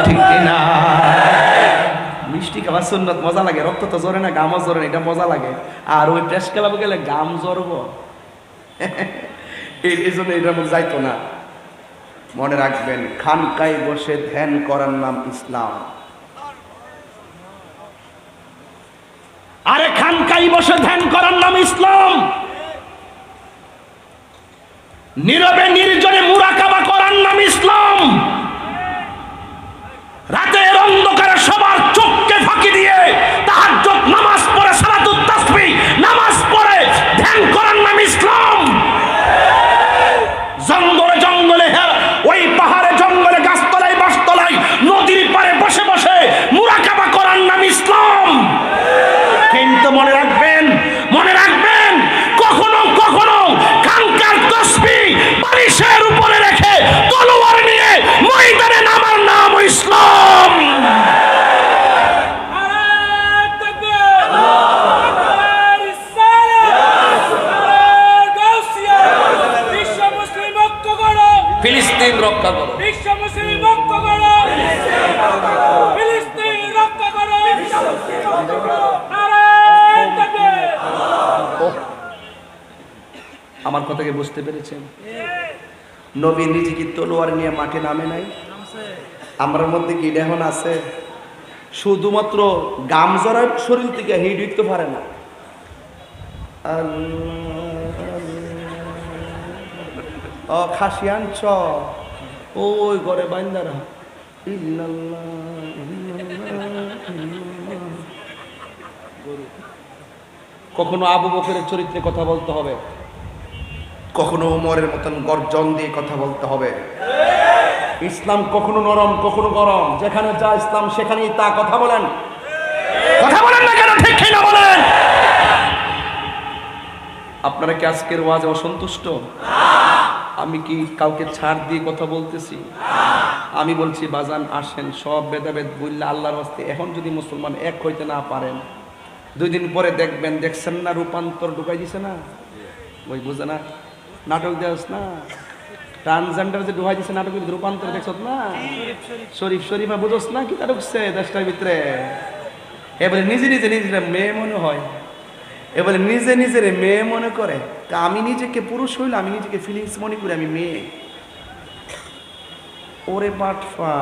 ঠিক না? মিষ্টি খাওয়া সুন্নত, মজা লাগে, রক্ত তো জ্বরে না, গামও জ্বরে না, এটা মজা লাগে। আর ওই প্রেস ক্লাবে গেলে গাম জ্বরব, এই জন্য এটা যাইতো না। মনে রাখবেন, খানকায় বসে ধ্যান করার নাম ইসলাম। আরে খানকায় বসে ধ্যান করার নাম ইসলাম। নীরবে নির্জনে মুরাকাবা করার নাম ইসলাম। রাতের অন্ধকারে সবার চোখকে ফাঁকি দিয়ে তাহাজ্জুদ নামাজ পড়ে, সালাতুত তাসবিহ নামাজ পড়ে ধ্যান করার নাম ইসলাম। জঙ্গলে জঙ্গলে, ওই পাহাড়ে জঙ্গলে, গাছতলায় বাসতলায়, নদীর পাড়ে বসে বসে মুরাকাবা করার নাম ইসলাম। কিন্তু মনে রাখবেন, কখনো কখনো খানকার তাসবিহ বালিশের উপরে রেখে তলোয়ার নিয়ে ময়দানে নামার নাম ইসলাম। ফিলিস্তিন রক্ষা করো, বিশ্ব মুসলিম রক্ষা করো, ফিলিস্তিন রক্ষা করো। আমার কথাকে বুঝতে পেরেছেন? নবী নিজে কি তলোয়ার নিয়ে মাঠে নামে নাই? আমার মধ্যে কি এখন আছে? শুধুমাত্র গাম জড়ার শরীর থেকে হিট উঠতে পারে না। খাসি আনছ ওই ঘরে বাইন্দারা, কখনো আবু বকরের চরিত্রে কথা বলতে হবে, কখনো ওমরের মতন গর্জন দিয়ে কথা বলতে হবে। ইসলাম কখনো নরম, কখনো গরম, যেখানে যা ইসলাম সেখানেই তা। কথা বলেন না কেন? ঠিক না বলেন? আপনারা কি আজকের ওয়াজে অসন্তুষ্ট? আমি কি কাউকে ছাড় দিয়ে কথা বলতেছি? আমি বলছি বাজান আসেন, সব ভেদাভেদ বললে আল্লাহর হস্তে। এখন যদি মুসলমান এক হইতে না পারেন, 2 দিন পরে দেখবেন, দেখছেন না রূপান্তর ঢুকাই দিছে না, ওই বুঝে না, নাটক দেওয়াস না, ট্রান্সজেন্ডার যে ঢুকাই দিছে নাটক, রূপান্তর দেখছ না, শরীফা বুঝোস না কি তা ঢুকছে দেশটার ভিতরে। এবারে নিজে মেয়ে মনে হয়, এবারে নিজের মেয়ে মনে করে। তা আমি নিজেকে পুরুষ হইলে আমি নিজেকে ফিলিংস মনে করি আমি মেয়ে। ওরে বাটফা,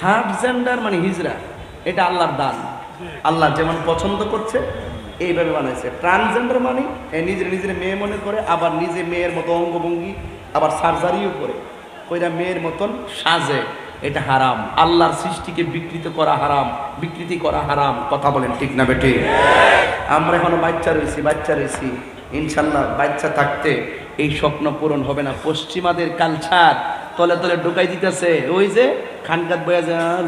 থার্ড জেন্ডার মানে হিজরা, এটা আল্লাহর দান। আল্লাহ যেমন পছন্দ করছে এইভাবে বানাইছে। ট্রান্সজেন্ডার মানে নিজের নিজের মেয়ে মনে করে, আবার নিজে মেয়ের মতো অঙ্গভঙ্গি, আবার সার্জারিও করে, কইরা মেয়ের মতন সাজে। এটা হারাম। আল্লাহর সৃষ্টিকে বিকৃত করা হারাম, বিকৃতি করা হারাম। কথা বলেন ঠিক না বেটি? আমরা এখনো বাচ্চা রয়েছি, ইনশাল্লাহ বাচ্চা থাকতে এই স্বপ্ন পূরণ হবে না। পশ্চিমাদের কালচার তলে তলে ঢুকাই দিতেছে, ওই যে খানকাত বয়া যান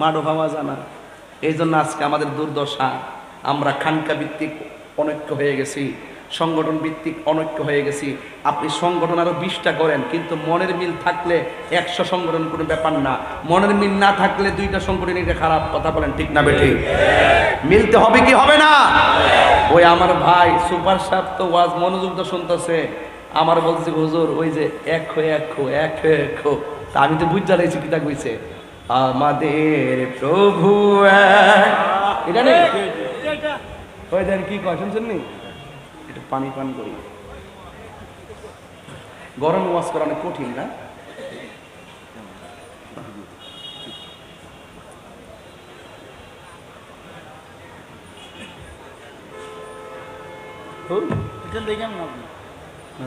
মাডো ভাবা জানা। এই জন্য আজকে আমাদের দুর্দশা। আমরা খানকা ভিত্তিক অনৈক্য হয়ে গেছি, সংগঠন ভিত্তিক অনৈক্য হয়ে গেছি। আপনি সংগঠন আরো 20টা করেন, কিন্তু মনের মিল থাকলে 100 সংগঠন কোনো ব্যাপার না। মনের মিল না থাকলে 2টা সংগঠন, এটা খারাপ। কথা বলেন ঠিক না বেঠিক? মিলতে হবে কি হবে না? ওই আমার ভাই সুপার সাহেব তো ওয়াজ মনোযোগ তো শুনতেছে, আমার বলছে হুজুর ওই যে এক হয়ে তা আমি তো বুঝতে লাইছি কিতা কইছে, আমাদের প্রভু এটা নেই ওই দেন কি কয় শুনছেন নি? একটু পানি পান করি। গরম ওয়াজ করা অনেক কঠিন না?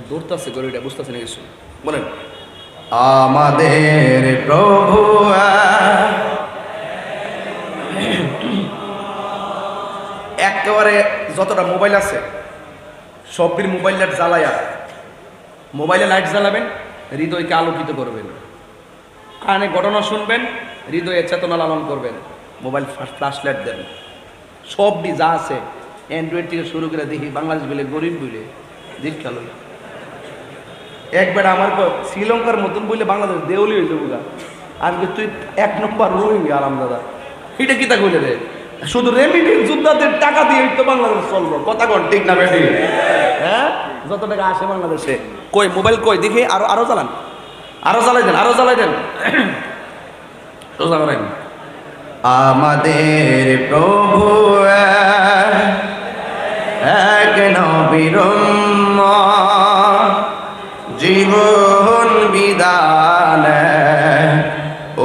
দৌড়তেছে গরুটা, বুঝতেছে না কিছু। বলেন আমাদের প্রভু একেবারে যতটা মোবাইল আছে সবটির মোবাইল লাইট জ্বালায়া, মোবাইলে লাইট জ্বালাবেন, হৃদয়কে আলোকিত করবেন, কানে ঘটনা শুনবেন, হৃদয়ে চেতনা লালন করবেন, মোবাইল ফ্ল্যাশ লাইট দেন। সবটি যা আছে অ্যান্ড্রয়েড থেকে শুরু করে দেখি বাংলাদেশ বলে গরিব বলে দীক্ষা লই। একবার আমার শ্রীলঙ্কার মতন বললে বাংলাদেশ দেউলি হয়ে যাবো গা। আজকে তুই 1 নম্বর রোহিঙ্গি আরাম দাদা, এটা কিতা কইলে রে? শুধু রেমিটেন্স যোদ্ধাদের টাকা দিয়ে তো বাংলাদেশ চলবো। কথা কন ঠিক না বেটি? হ্যাঁ, যত টাকা আসে বাংলাদেশে কই মোবাইল কই দেখি, আরো চালান, আরো জ্বালাই দেন সোজা করেন। আমাদের প্রভু এক নবীর জীবন বিধান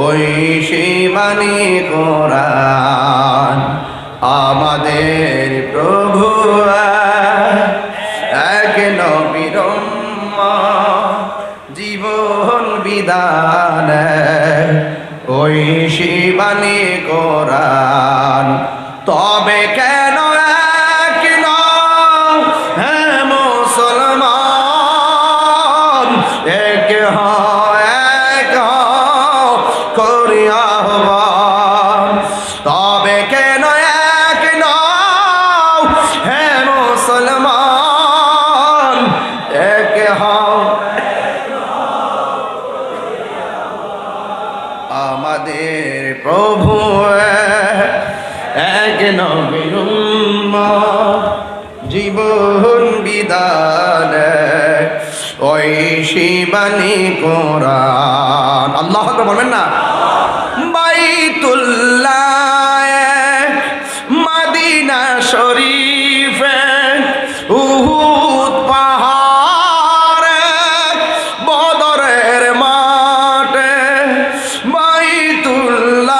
ওই শিবানী কোরআন। আমাদের প্রভু এক নবীর জীবন বিধান ওই শিবানী কোরআন। তবে কেন এক নও হে মুসলমান, এক করিয়া আহ্বান। তবে কেন এক নও হে মুসলমান, এক হও। আমাদের প্রভু এক নবীর জীবন বিধান ওই শিবানী কোরআন। আল্লাহ আকবার বলবেন না? বাইতুল্লাহ মদিনা শরীফ উহুদ পাহাড় বদরের মাঠে। বাইতুল্লাহ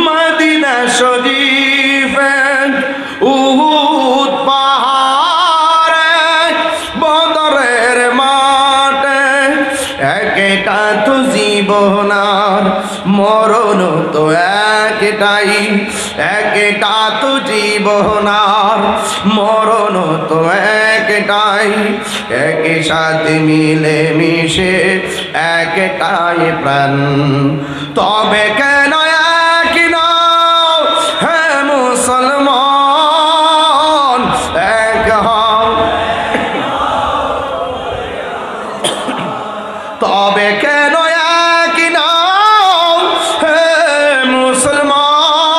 মদিনা শরীফ উহুদ পাহাড় বদরের মাঠে। একটা তো জীবনার মরণ তো একটাই, একটা তো জীবনার মরণ তো একটাই। একই সাথে মিলে মিশে একটাই প্রাণ। তবে কেন এক নও হে মুসলমান, এক হও। তবে কেন এক নও হে মুসলমান,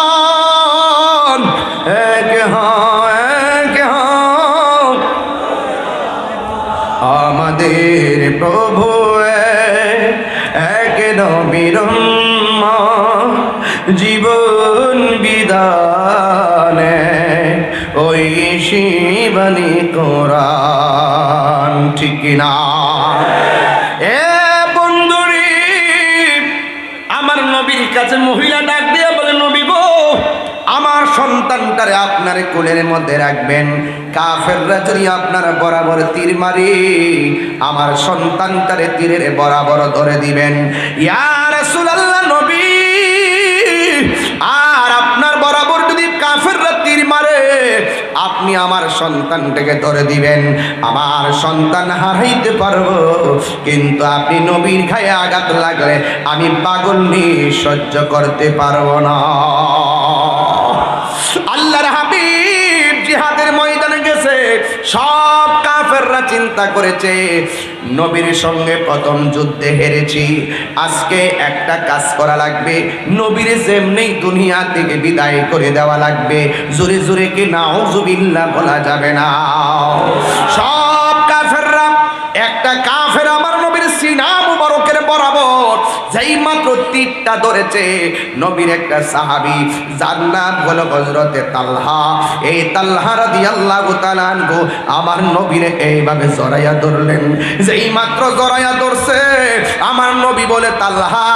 এক হও, এক হও। আমাদের প্রভু এক নবীর জীবন বিধানে ওই শিবানী কোরআন। ঠিক কিনা? এ বন্ধুরি, আমার নবীর কাছে মহিলা ডাক দিয়ে বলে, নবী গো সন্তানটারে আপনার কোলের মধ্যে রাখবেন। কাফেররা যদি আপনার বরাবর তীর মারে, আমার সন্তানটারে তীরের বরাবর ধরে দিবেন। ইয়া রাসূলুল্লাহ নবী, আর আপনার বরাবর যদি কাফেররা তীর মারে, আপনি আমার সন্তানটাকে ধরে দিবেন। আমার সন্তান হারাইতে পারবো, কিন্তু আপনি নবীর গায়ে আঘাত লাগলে আমি পাগল নিয়ে সহ্য করতে পারবো না। আল্লাহর হাবিব জিহাদের ময়দানে গেছে, সব কাফেররা চিন্তা করেছে নবীর সঙ্গে প্রথম যুদ্ধে হেরেছি, আজকে একটা কাজ করা লাগবে, নবীর যেমনি দুনিয়া থেকে বিদায় করে দেওয়া লাগবে। জোরে জোরে কি নাউজুবিল্লাহ বলা যাবে না? সব কাফেররা, একটা কাফের আমার নবীর সিনা মুবারকের বরাবর যেই মাত্র তীরটা ধরেছে, নবীর একটা সাহাবী যার নাম হলো হযরতে তালহা, এই তালহা রাদিয়াল্লাহু তাআলা আনহু আমার নবীরে এইভাবে জড়াইয়া ধরলেন। যেই মাত্র জড়াইয়া ধরছে, আমার নবী বলে, তালহা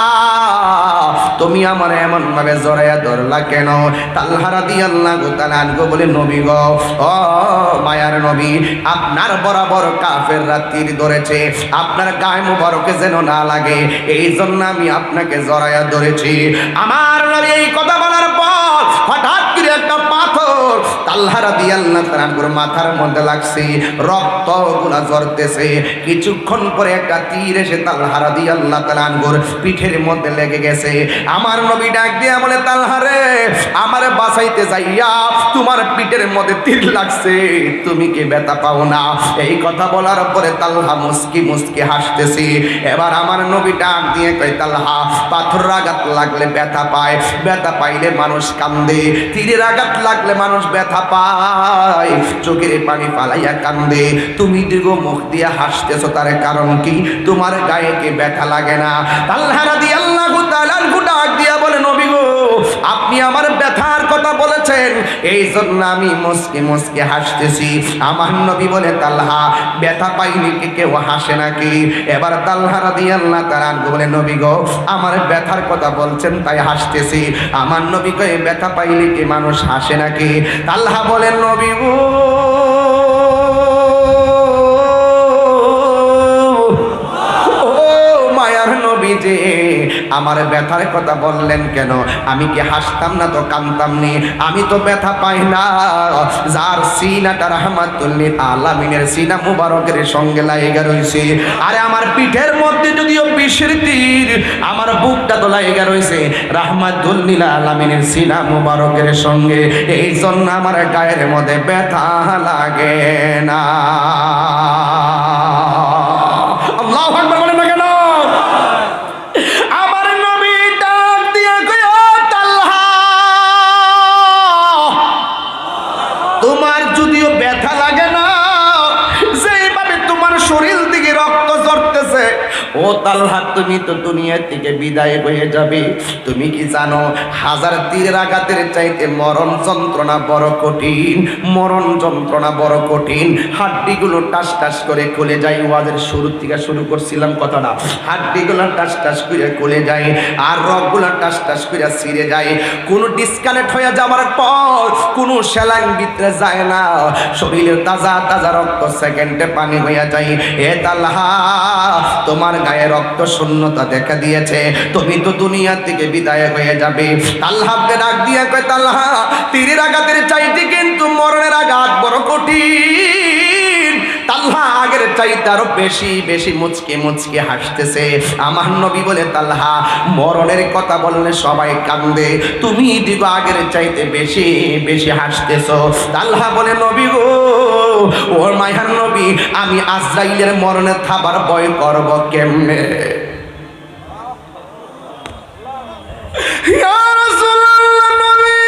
তুমি আমার এমন ভাবে জড়াইয়া ধরলা কেন? তালহা রাদিয়াল্লাহু তাআলা আনহু বলে, নবী গো, ও মায়ার নবী, আপনার বরাবর কাফেররা তীর ধরেছে, আপনার গায়ে মুবারকে যেন না লাগে, এই জন্য আমি আপনাকে জড়াইয়া ধরেছি। আমার নবী এই কথা বলার পর হঠাৎ করে একটা পাথর তালহা রাদিয়াল্লাহু তাআলার মাথার মধ্যে লাগছে, রক্তগুলা ঝরতেছে। কিছুক্ষণ পরে একটা তীর এসে তালহা রাদিয়াল্লাহু তাআলার পিঠের মধ্যে লেগে গেছে। আমার নবী ডাক দিয়া বলে, তালহা রে, আমারে বাঁচাইতে যাইয়া তোমার পিঠের মধ্যে তীর লাগছে, তুমি কি ব্যথা পাও না? এই কথা বলার পরে তালহা মুস্কি মুস্কি হাসতেছি। এবার আমার নবী ডাক দিয়ে কয়, তালহা, পাথরের আঘাত লাগলে ব্যথা পায়, ব্যথা পাইলে মানুষ কান্দে, তীরের আঘাত লাগলে মানুষ ব্যথা পায়, চোখের পানি পালাইয়া কান্দে, তুমি দীর্ঘ মুখ দিয়ে হাসতেছো, তার কারণ কি? তোমার গায়ে কি ব্যথা লাগে না? তালহা রাদিয়াল্লাহু তাআলা ডাক দিয়া বলে, নবী গো, আপনি আমার ব্যথার কথা বলেছেন, এই জন্য আমি মুস্কি মুস্কি হাসতেছি। আমার নবী বলে, তালহা, ব্যথা পাইনি কি কেউ হাসে নাকি? এবার তালহা রাদিয়াল্লাহু তাআলা বলে, নবী গো, আমার ব্যথার কথা বলছেন তাই হাসতেছি। আমার নবী কয়ে, ব্যথা পাইলে কি মানুষ হাসে নাকি? তালহা বলেন, নবী গো, যে আমার ব্যথার কথা বললেন কেন? আমি কি হাসতাম না তো কাঁদতাম নি? আমি তো ব্যথা পাই না। যার সিনাটা রাহমাতুল লিল আলামিনের সিনা মুবারকের সঙ্গে লাগা রইছে, আরে আমার পিঠের মধ্যে যদিও বিষের তীর, আমার বুকটা তো লাগা রইছে রাহমাতুল লিল আলামিনের সিনা মুবারকের সঙ্গে, এই জন্য আমার গায়ের মধ্যে ব্যথা লাগে না। আল্লাহু আকবার বলেন না কেন? আমার নবী ডাক দিয়ে কয়, তালহা, তোমার যদিও ব্যথা লাগে না, যেইভাবে তোমার শরীর থেকে রক্ত ঝরতেছে, ও তালহা, তুমি তো দুনিয়া থেকে বিদায় হয়ে যাবে। তুমি কি জানো, হাজার তীরের আঘাতের চাইতে মরণ যন্ত্রণা বড় কঠিন, মরণ যন্ত্রণা বড় কঠিন। হাড্ডিগুলো টাস টাস করে খুলে যায়। ওয়াজের শুরু থেকে শুরু করছিলাম কথাটা, হাড্ডিগুলো টাস টাস করে খুলে যায়, আর রগগুলো টাস টাস করে ছিঁড়ে যায়। কোনো ডিসকানেক্ট হয়ে যাওয়ার পর কোনো সেলাইন ভিতরে যায় না, শরীরের তাজা তাজা রক্ত সেকেন্ডে পানি হয়ে যায়। এ তালহা, তোমার গায়ে রক্ত শূন্যতা দেখা দিয়েছে, তুমি তো দুনিয়া থেকে বিদায় হয়ে যাবে। তালহাকে ডাক দিয়ে কয়, তালহা, তীরের আঘাতের চাইতে কিন্তু মরণের আঘাত বড় কঠিন। তালহা আগের চাইতে আরো বেশি বেশি মুচকে মুচকে হাসতেছে। আমার নবী বলে, তালহা, মরণের কথা বললে সবাই কান্দে, তুমি দিগো আগের চাইতে বেশি বেশি হাসতেছো। তালহা বলে, নবী গো, ওর মায়ার নবী, আমি আজরাইলের মরণের থাবার ভয় করব কেমনে? ইয়া রাসূলুল্লাহ, নবী,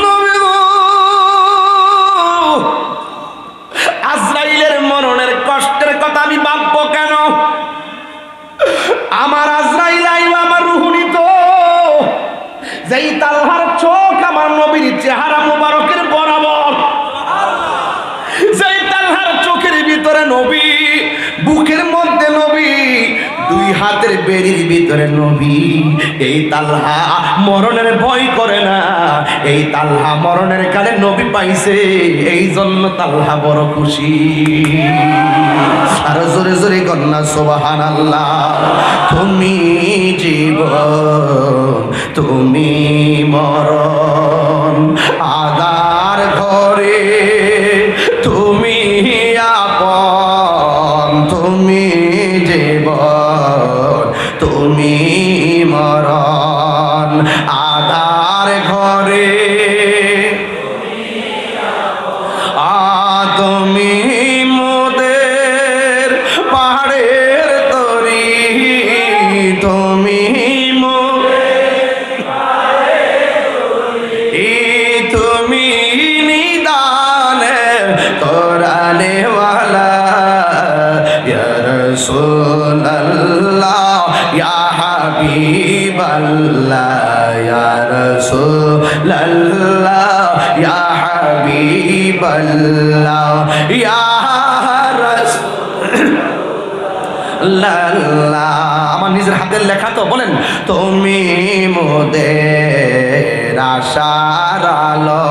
নবী গো, আজরাইলের মরণের কষ্টের কথা আমি ভাববো কেন? আমার আজরাইল আইবা আমার রূহ নিত। যেই তালহার চোখ আমার নবীর চেহারা মুবারকের বরাবর, যেই তালহার চোখের ভিতরে নবী, বুকের মধ্যে নবী, দুই হাতের বেরির ভিতরে নবী। এই তালহা মরণের ভয় করে না, এই তালহা মরণের কালে নবী পাইছে, এই জন্য তালহা বড় খুশি। আর জোরে জোরে কন্যা সুবহানাল্লাহ। তুমি জীবন তুমি মরণ, আদার ঘরে তুমি আপন, তুমি জীবন তুমি মরণ, আদার ঘরে তুমি মোদের পাহাড়ের তরি, তুমি তুমি নিদানে কোরআনে ওয়ালা ইয়া রাসূলুল্লাহ ইয়া হাবিবাল্লাহ ইয়া রাসূলুল্লাহ ইয়া হাবিবাল্লাহ ইয়া রাসূলুল্লাহ। আমার নিজের হাতের লেখা তো, বলেন তুমি মোদের আশার আলো,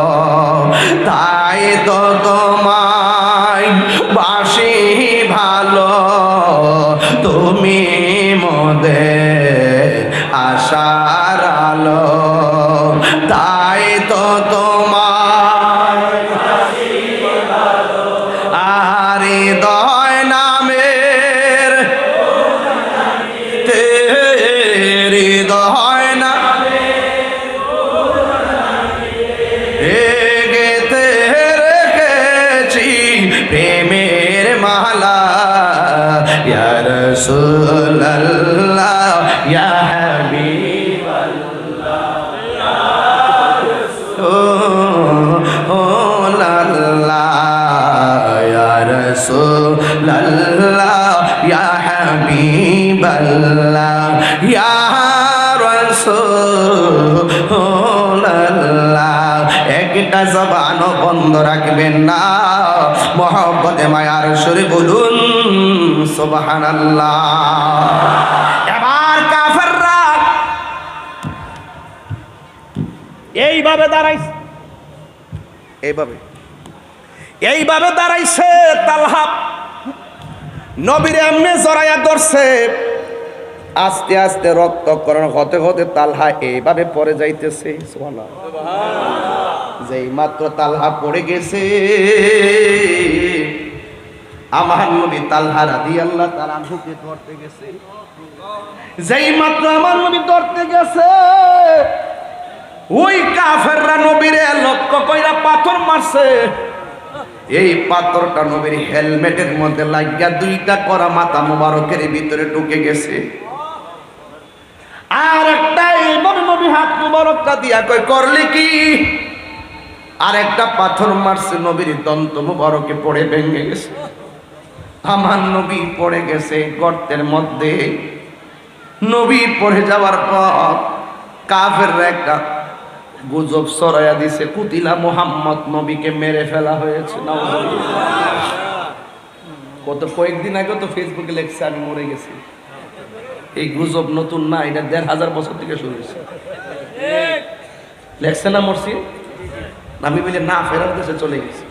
তাই তো তোমায় বাসি ভালো, তুমি মোদের আশার আলো, তাই তো তোমায় আর হৃদয় নামের হৃদয় না গেতে রেখেছি প্রেমের মালা, ইয়া রাসূলুল্লাহ ইয়া হাবিবাল্লাহ ও লাল্লাহ ইয়া রাসূলুল্লাহ ইয়া হাবিবাল্লাহ ইয়া রাসূলুল্লাহ। একটা জবানও বন্ধ রাখবেন না, মহব্বতে মায়ার সুরে বলুন সুবহানাল্লাহ। এবার কাফেররা এইভাবে দাঁড়াইছে, এইভাবে দাঁড়াইছে। তালহা নবীর এমনি জড়াইয়া ধরছে, আস্তে আস্তে রক্তক্ষরণ হতে হতে তালহা এইভাবে পড়ে যাইতেছে। সুবহানাল্লাহ। যেই মাত্র তালহা পড়ে গেছে, আমার নবী তালহা রাদিয়াল্লাহু তাআলা আনহুকে ধরতে গেছে। যেই মাত্র আমার নবী ধরতে গেছে, ওই কাফেররা নবীরে লক্ষ্য কইরা পাথর মারছে। এই পাথরটা নবীর হেলমেটের মধ্যে লাগিয়া দুইটা করা মাথা মুবারকের ভিতরে ঢুকে গেছে। আর একটা এইভাবে নবী হাত মুবারকটা দিয়া কই করলি কি? আর একটা পাথর মারছে, নবীর দন্ত মুবারকে পড়ে ভেঙে গেছে। আমার নবী পড়ে গেছে গর্তের মধ্যে। নবী পড়ে যাওয়ার পর কাফেররা একটা গুজব ছড়াইয়া দিছে, কুতিলা মুহাম্মদ, নবীকে মেরে ফেলা হয়েছে। কত কয়েকদিন আগে তো ফেসবুকে লেখছে আমি মরে গেছি। এই গুজব নতুন না, এটা ১৫০০ বছর থেকে শুরু হয়েছে। লেখছে না মরছি, আমি বলি না, ফেরার দেশে চলে গেছি।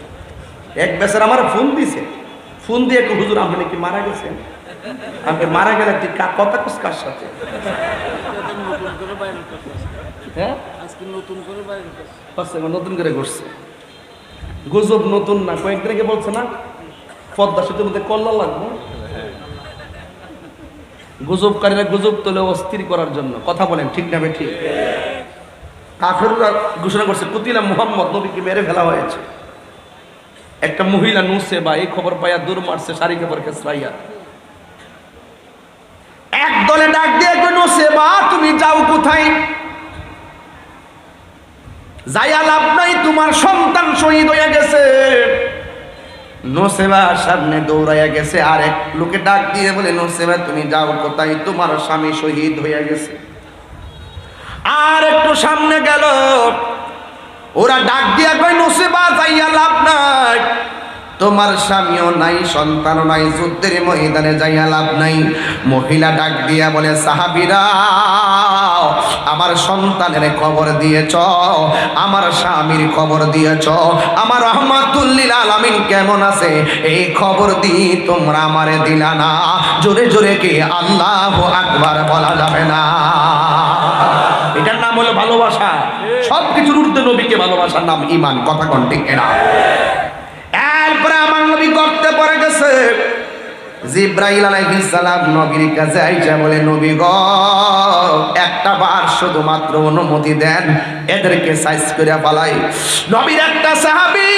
এক বেচার আমার ফোন দিছে, ফোন দিয়ে একটু হুজুর আপনি কি মারা গেছেন? আপনি মারা গেলে তুই কথা কুস কার সাথে? হ্যাঁ, নতুন করে করছে। গুজব নতুন না, কয়েকদিন আগে বলছে না পদ্মা সেতুর মধ্যে কল্লা লাগবে। গুজবকারীরা গুজব তোলে অস্থির করার জন্য। কথা বলেন ঠিক না ঠিক? কাফেররা ঘোষণা করছে কুতিলা মুহাম্মদ, নবীকে মেরে ফেলা হয়েছে। একটা মহিলা নুসেবা এই খবর পাইয়া দূর মারছে শাড়ি কাপড় খেসরাইয়া। এক দলে ডাক দিয়ে নুসেবা তুমি যাও কোথায়? যাইয়া লাভ নাই, তোমার সন্তান শহীদ হইয়া গেছে। নুসেবা সামনে দৌড়াইয়া গেছে, আর এক লোকে ডাক দিয়ে বলে নুসেবা তুমি যাও কোথায়? তোমার স্বামী শহীদ হইয়া গেছে। আর একটু সামনে গেল, ওরা ডাক দিয়া কয় নুসেবা যাইয়া লাভ নাই, তোমার স্বামীও নাই, সন্তানও নাই, যুদ্ধের ময়দানে যাইয়া লাভ নাই। মহিলা ডাক দিয়া বলে, সাহাবীরা আমার সন্তানের খবর দিয়েছ, আমার স্বামীর খবর দিয়েছ, আমার রহমাতুল লিল আলামিন কেমন আছে এই খবর দি তোমরা আমারে দিলা না। জোরে জোরে কি আল্লাহু আকবার বলা যাবে না? এটার নাম হলো ভালোবাসা। সবকিছুর ঊর্ধ্বে নবীকে ভালোবাসার নাম ঈমান। কথা কোন ঠিক না? এরপরে আমার নবী গর্তে পড়ে গেছে। জিবরাইল আলাইহিস সালাম নবীর কাছে আইসা বলে, নবী গো একটা বার শুধুমাত্র অনুমতি দেন, এদেরকে সাইজ করে পালাই। নবীর একটা সাহাবী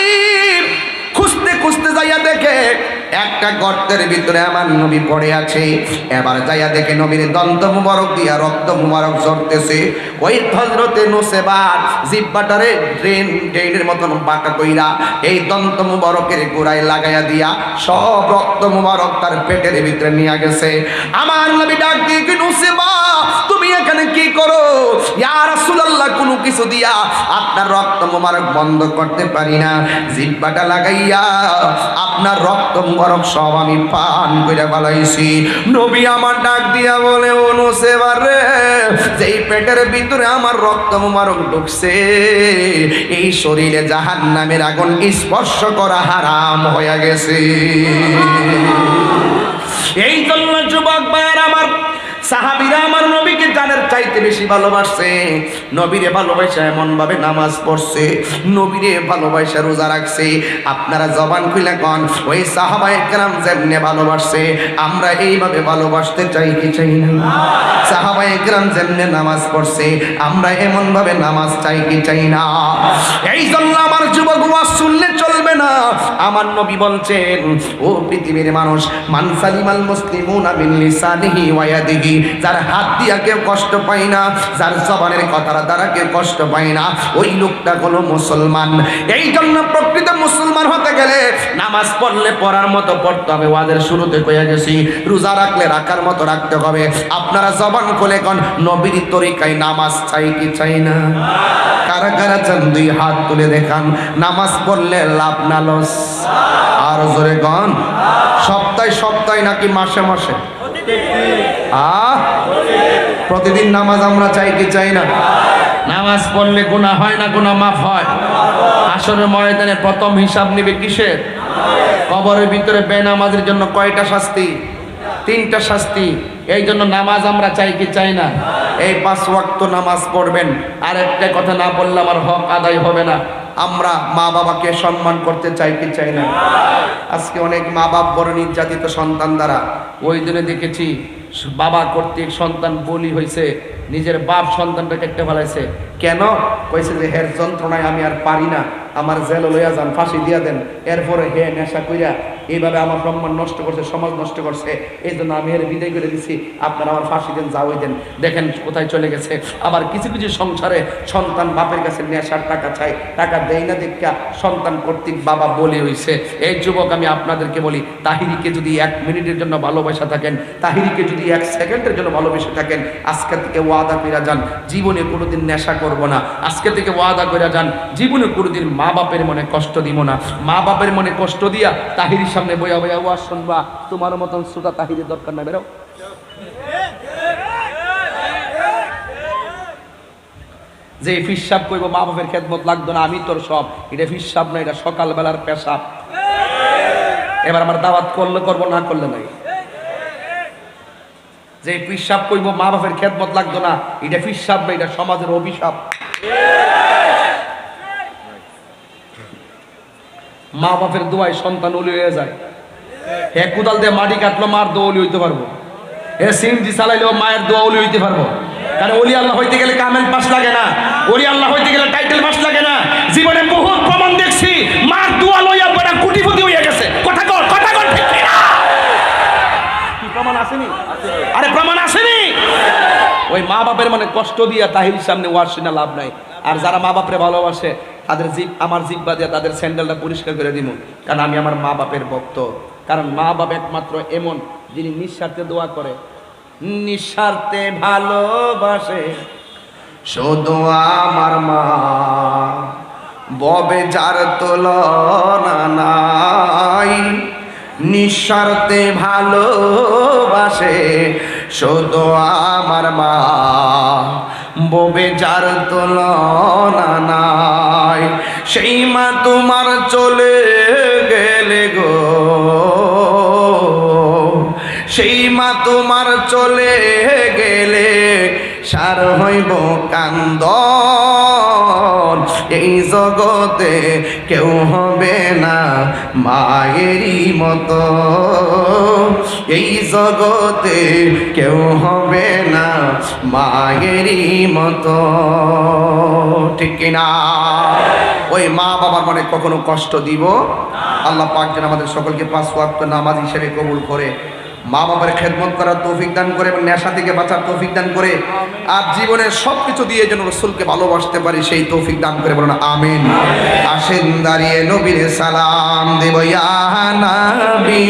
খুঁজতে খুঁজতে যাইয়া দেখে একটা গর্তের ভিতরে আমার নবী পড়ে আছে। এবার যাইয়া দেখে নবীর দন্ত মুবারক দিয়া রক্ত মুবারক ঝরতেছে। ওই হযরতে নুসেবার জিহ্বাটারে ড্রেনের মতন বাঁকা কইরা এই দন্ত মুবারকের গোড়ায় লাগাইয়া দিয়া সব রক্ত মুবারক তার পেটের ভিতরে নিয়ে গেছে। আমার নবী ডাক দিয়ে, কি নুসেবা তুমি এখানে কি করো? ইয়া রাসূলুল্লাহ, কোনো কিছু দিয়া আপনার রক্ত মুবারক বন্ধ করতে পারি না, জিহ্বাটা লাগাইয়া আপনার রক্ত মুবারক সব আমি পান করে ফেলাইছি। নবী আমার ডাক দিয়া বলে, ও নুসেবা রে, যেই পেটের ভিতরে আমার রক্ত মুবারক ঢুকছে এই শরীরে জাহান্নামের আগুন স্পর্শ করা হারাম হয়ে গেছে। এই জন্য যুবক ভাইয়ের আমার, সাহাবীরা আমার নবীকে জানের চাইতে বেশি ভালোবাসছে। নবীরে ভালোবাসা এমন ভাবে নামাজ পড়ছে, নবীরে ভালোবাসা রোজা রাখছে। আপনারা জবান খুলে কোন ওই সাহাবায়ে কেরাম যেমনে ভালোবাসছে আমরা এইভাবে ভালোবাসতে চাই কি চাই না? সাহাবায়ে কেরাম যেমনে নামাজ পড়ছে আমরা এমন ভাবে নামাজ চাই কি চাই না? এই জন্য আমার যুবক ওয়াজ শুনলে চলবে না। আমার নবী বলছেন, ও পৃথিবীর মানুষ, মান সালিমাল মুসলিমুনা মিন লিসানিহি ওয়া ইয়াদিহি, যার হাত দিয়া কেউ কষ্ট পায় না, যার জবানের কথার দ্বারা কেউ কষ্ট পায় না, ওই লোকটা হলো মুসলমান। এই জন্য প্রকৃত মুসলমান হতে গেলে নামাজ পড়লে পড়ার মতো পড়তে হবে। ওয়াজের শুরুতে কইয়া গেছি, রোজা রাখলে রাখার মতো রাখতে হবে। আপনারা জবান খুলে কোন নবীর তরিকায় নামাজ চাই কি চাই না? কারা কারা চান দুই হাত তুলে দেখান। নামাজ পড়লে লাভ না লস? আর জোরে কোন, সপ্তাহে সপ্তাহে নাকি মাসে মাসে? প্রতিদিন নামাজ আমরা চাই কি চাই না? নামাজ পড়লে গুনাহ হয় না, গুনাহ মাফ হয়। হাসরের ময়দানে প্রথম হিসাব নিবে কিসের? কবরের ভিতরে বেনামাজের জন্য কয়টা শাস্তি? 3টা শাস্তি। এই জন্য নামাজ আমরা চাই কি চাই না? এই 5 ওয়াক্ত নামাজ পড়বেন। আর একটা কথা না বললে আমার হক আদায় হবে না। আমরা মা বাবাকে সম্মান করতে চাই কি চাই না? আজকে অনেক মা বাপ বড় নির্যাতিত সন্তান দ্বারা। ওই দিনে দেখেছি বাবা কর্তৃক সন্তান বলি হয়েছে, নিজের বাপ সন্তানটা কেটে ফেলাইছে। কেন? কইছে যে হের যন্ত্রণায় আমি আর পারি না, আমার জেল লইয়া যান, ফাঁসি দিয়া দেন। এরপরে হে নেশা কইরা এইভাবে আমার সম্মান নষ্ট করছে, সমাজ নষ্ট করছে, এই জন্য আমি এর বিদায় করে দিছি, আপনারা আমার ফাঁসি দেন, যাওয়াই দেন। দেখেন কোথায় চলে গেছে। আবার কিছু কিছু সংসারে সন্তান বাপের কাছে নেশার টাকা চাই, টাকা দেয় না দেখা সন্তান কর্তৃক বাবা বলি হইছে। এই যুবক আমি আপনাদেরকে বলি, তাহিরিকে যদি 1 মিনিটের জন্য ভালোবাসা থাকেন, তাহিরিকে যদি 1 সেকেন্ডের জন্য ভালোবেসে থাকেন, আজকে থেকে ওয়াদা কইরা যান জীবনে কোনোদিন নেশা করব না। আজকে থেকে ওয়াদা কইরা যান জীবনে কোনোদিন মা বাপের মনে কষ্ট দিব না। মা বাপের মনে কষ্ট দিয়া তাহিরির সামনে বইয়া বইয়া ওয়াজ শুনবা, তোমার মতন শ্রোতা তাহিরের দরকার না। বেরো যে ফিসাব কইব মা বাপের খেদমত লাগতো না, আমি তোর সব, এটা ফিসাব না, এটা সকালবেলার পেশাব। এবার আমার দাওয়াত করলে করবো, না করলে নাই। যে ফিসাব কইব মা বাপের খেদমত লাগতো না, এটা ফিসাব না, এটা সমাজের অভিশাপ। মা বাপের দোয়ায় সন্তান ওলি হয়ে যায়। হে কুদাল দিয়ে মাটি কাটলো, মার দোয়া ওলি হইতে পারবো। হে সিমজি চালাইলেও মায়ের দোয়া ওলি হইতে পারবো। কারণ ওলি আল্লাহ হইতে গেলে কামেল পাস লাগে না, ওলি আল্লাহ হইতে গেলে টাইটেল পাস লাগে না। জীবনে বহুত প্রমাণ দেখছি, মার দোয়া লইয়া বড় কোটিপতি হইয়া গেছে। কথা কর, কথা কর, ঠিক না? কি প্রমাণ আসেনি? আরে প্রমাণ আসেনি? ওই মা বাপের মানে কষ্ট দিয়া তাহির সামনে ওয়াজ শুনে লাভ নাই। আর যারা মা বাপরে ভালোবাসে তাদের আমার জিব্বা দিয়ে তাদের স্যান্ডেলটা পরিষ্কার করে দিব, কারণ আমি আমার মা বাপের ভক্ত। কারণ মা বাপ একমাত্র এমন যিনি নিঃস্বার্থে দোয়া করে, নিঃস্বার্থে ভালোবাসে শুধু আমার মা। ববে যার তুলনা নাই, নিঃস্বার্থে ভালোবাসে শুধু আমার মা, ববে যার তুলনা নাই। সেই মা তোমার চলে গেলে গো, সেই মা তোমার চলে গেলে সার হইব কান্দন, এই জগতে কেউ হবে না মায়েরই মতো, এই জগতে কেউ হবে না মায়েরই মতো, ঠিক কিনা? ওই মা বাবার মানে কখনো কষ্ট দিব আল্লাহ পাক যেন আমাদের সকলকে 5 ওয়াক্ত নামাজ হিসেবে কবুল করে, মা বাবার খেদমত করার তৌফিক দান করে এবং নেশা থেকে বাঁচার তৌফিক দান করে, আর জীবনের সবকিছু দিয়ে যেন রাসূলকে ভালোবাসতে পারি সেই তৌফিক দান করে, বলুন আমিন। আসেন দাঁড়িয়ে নবীর সালাম দেব ইয়া নবী।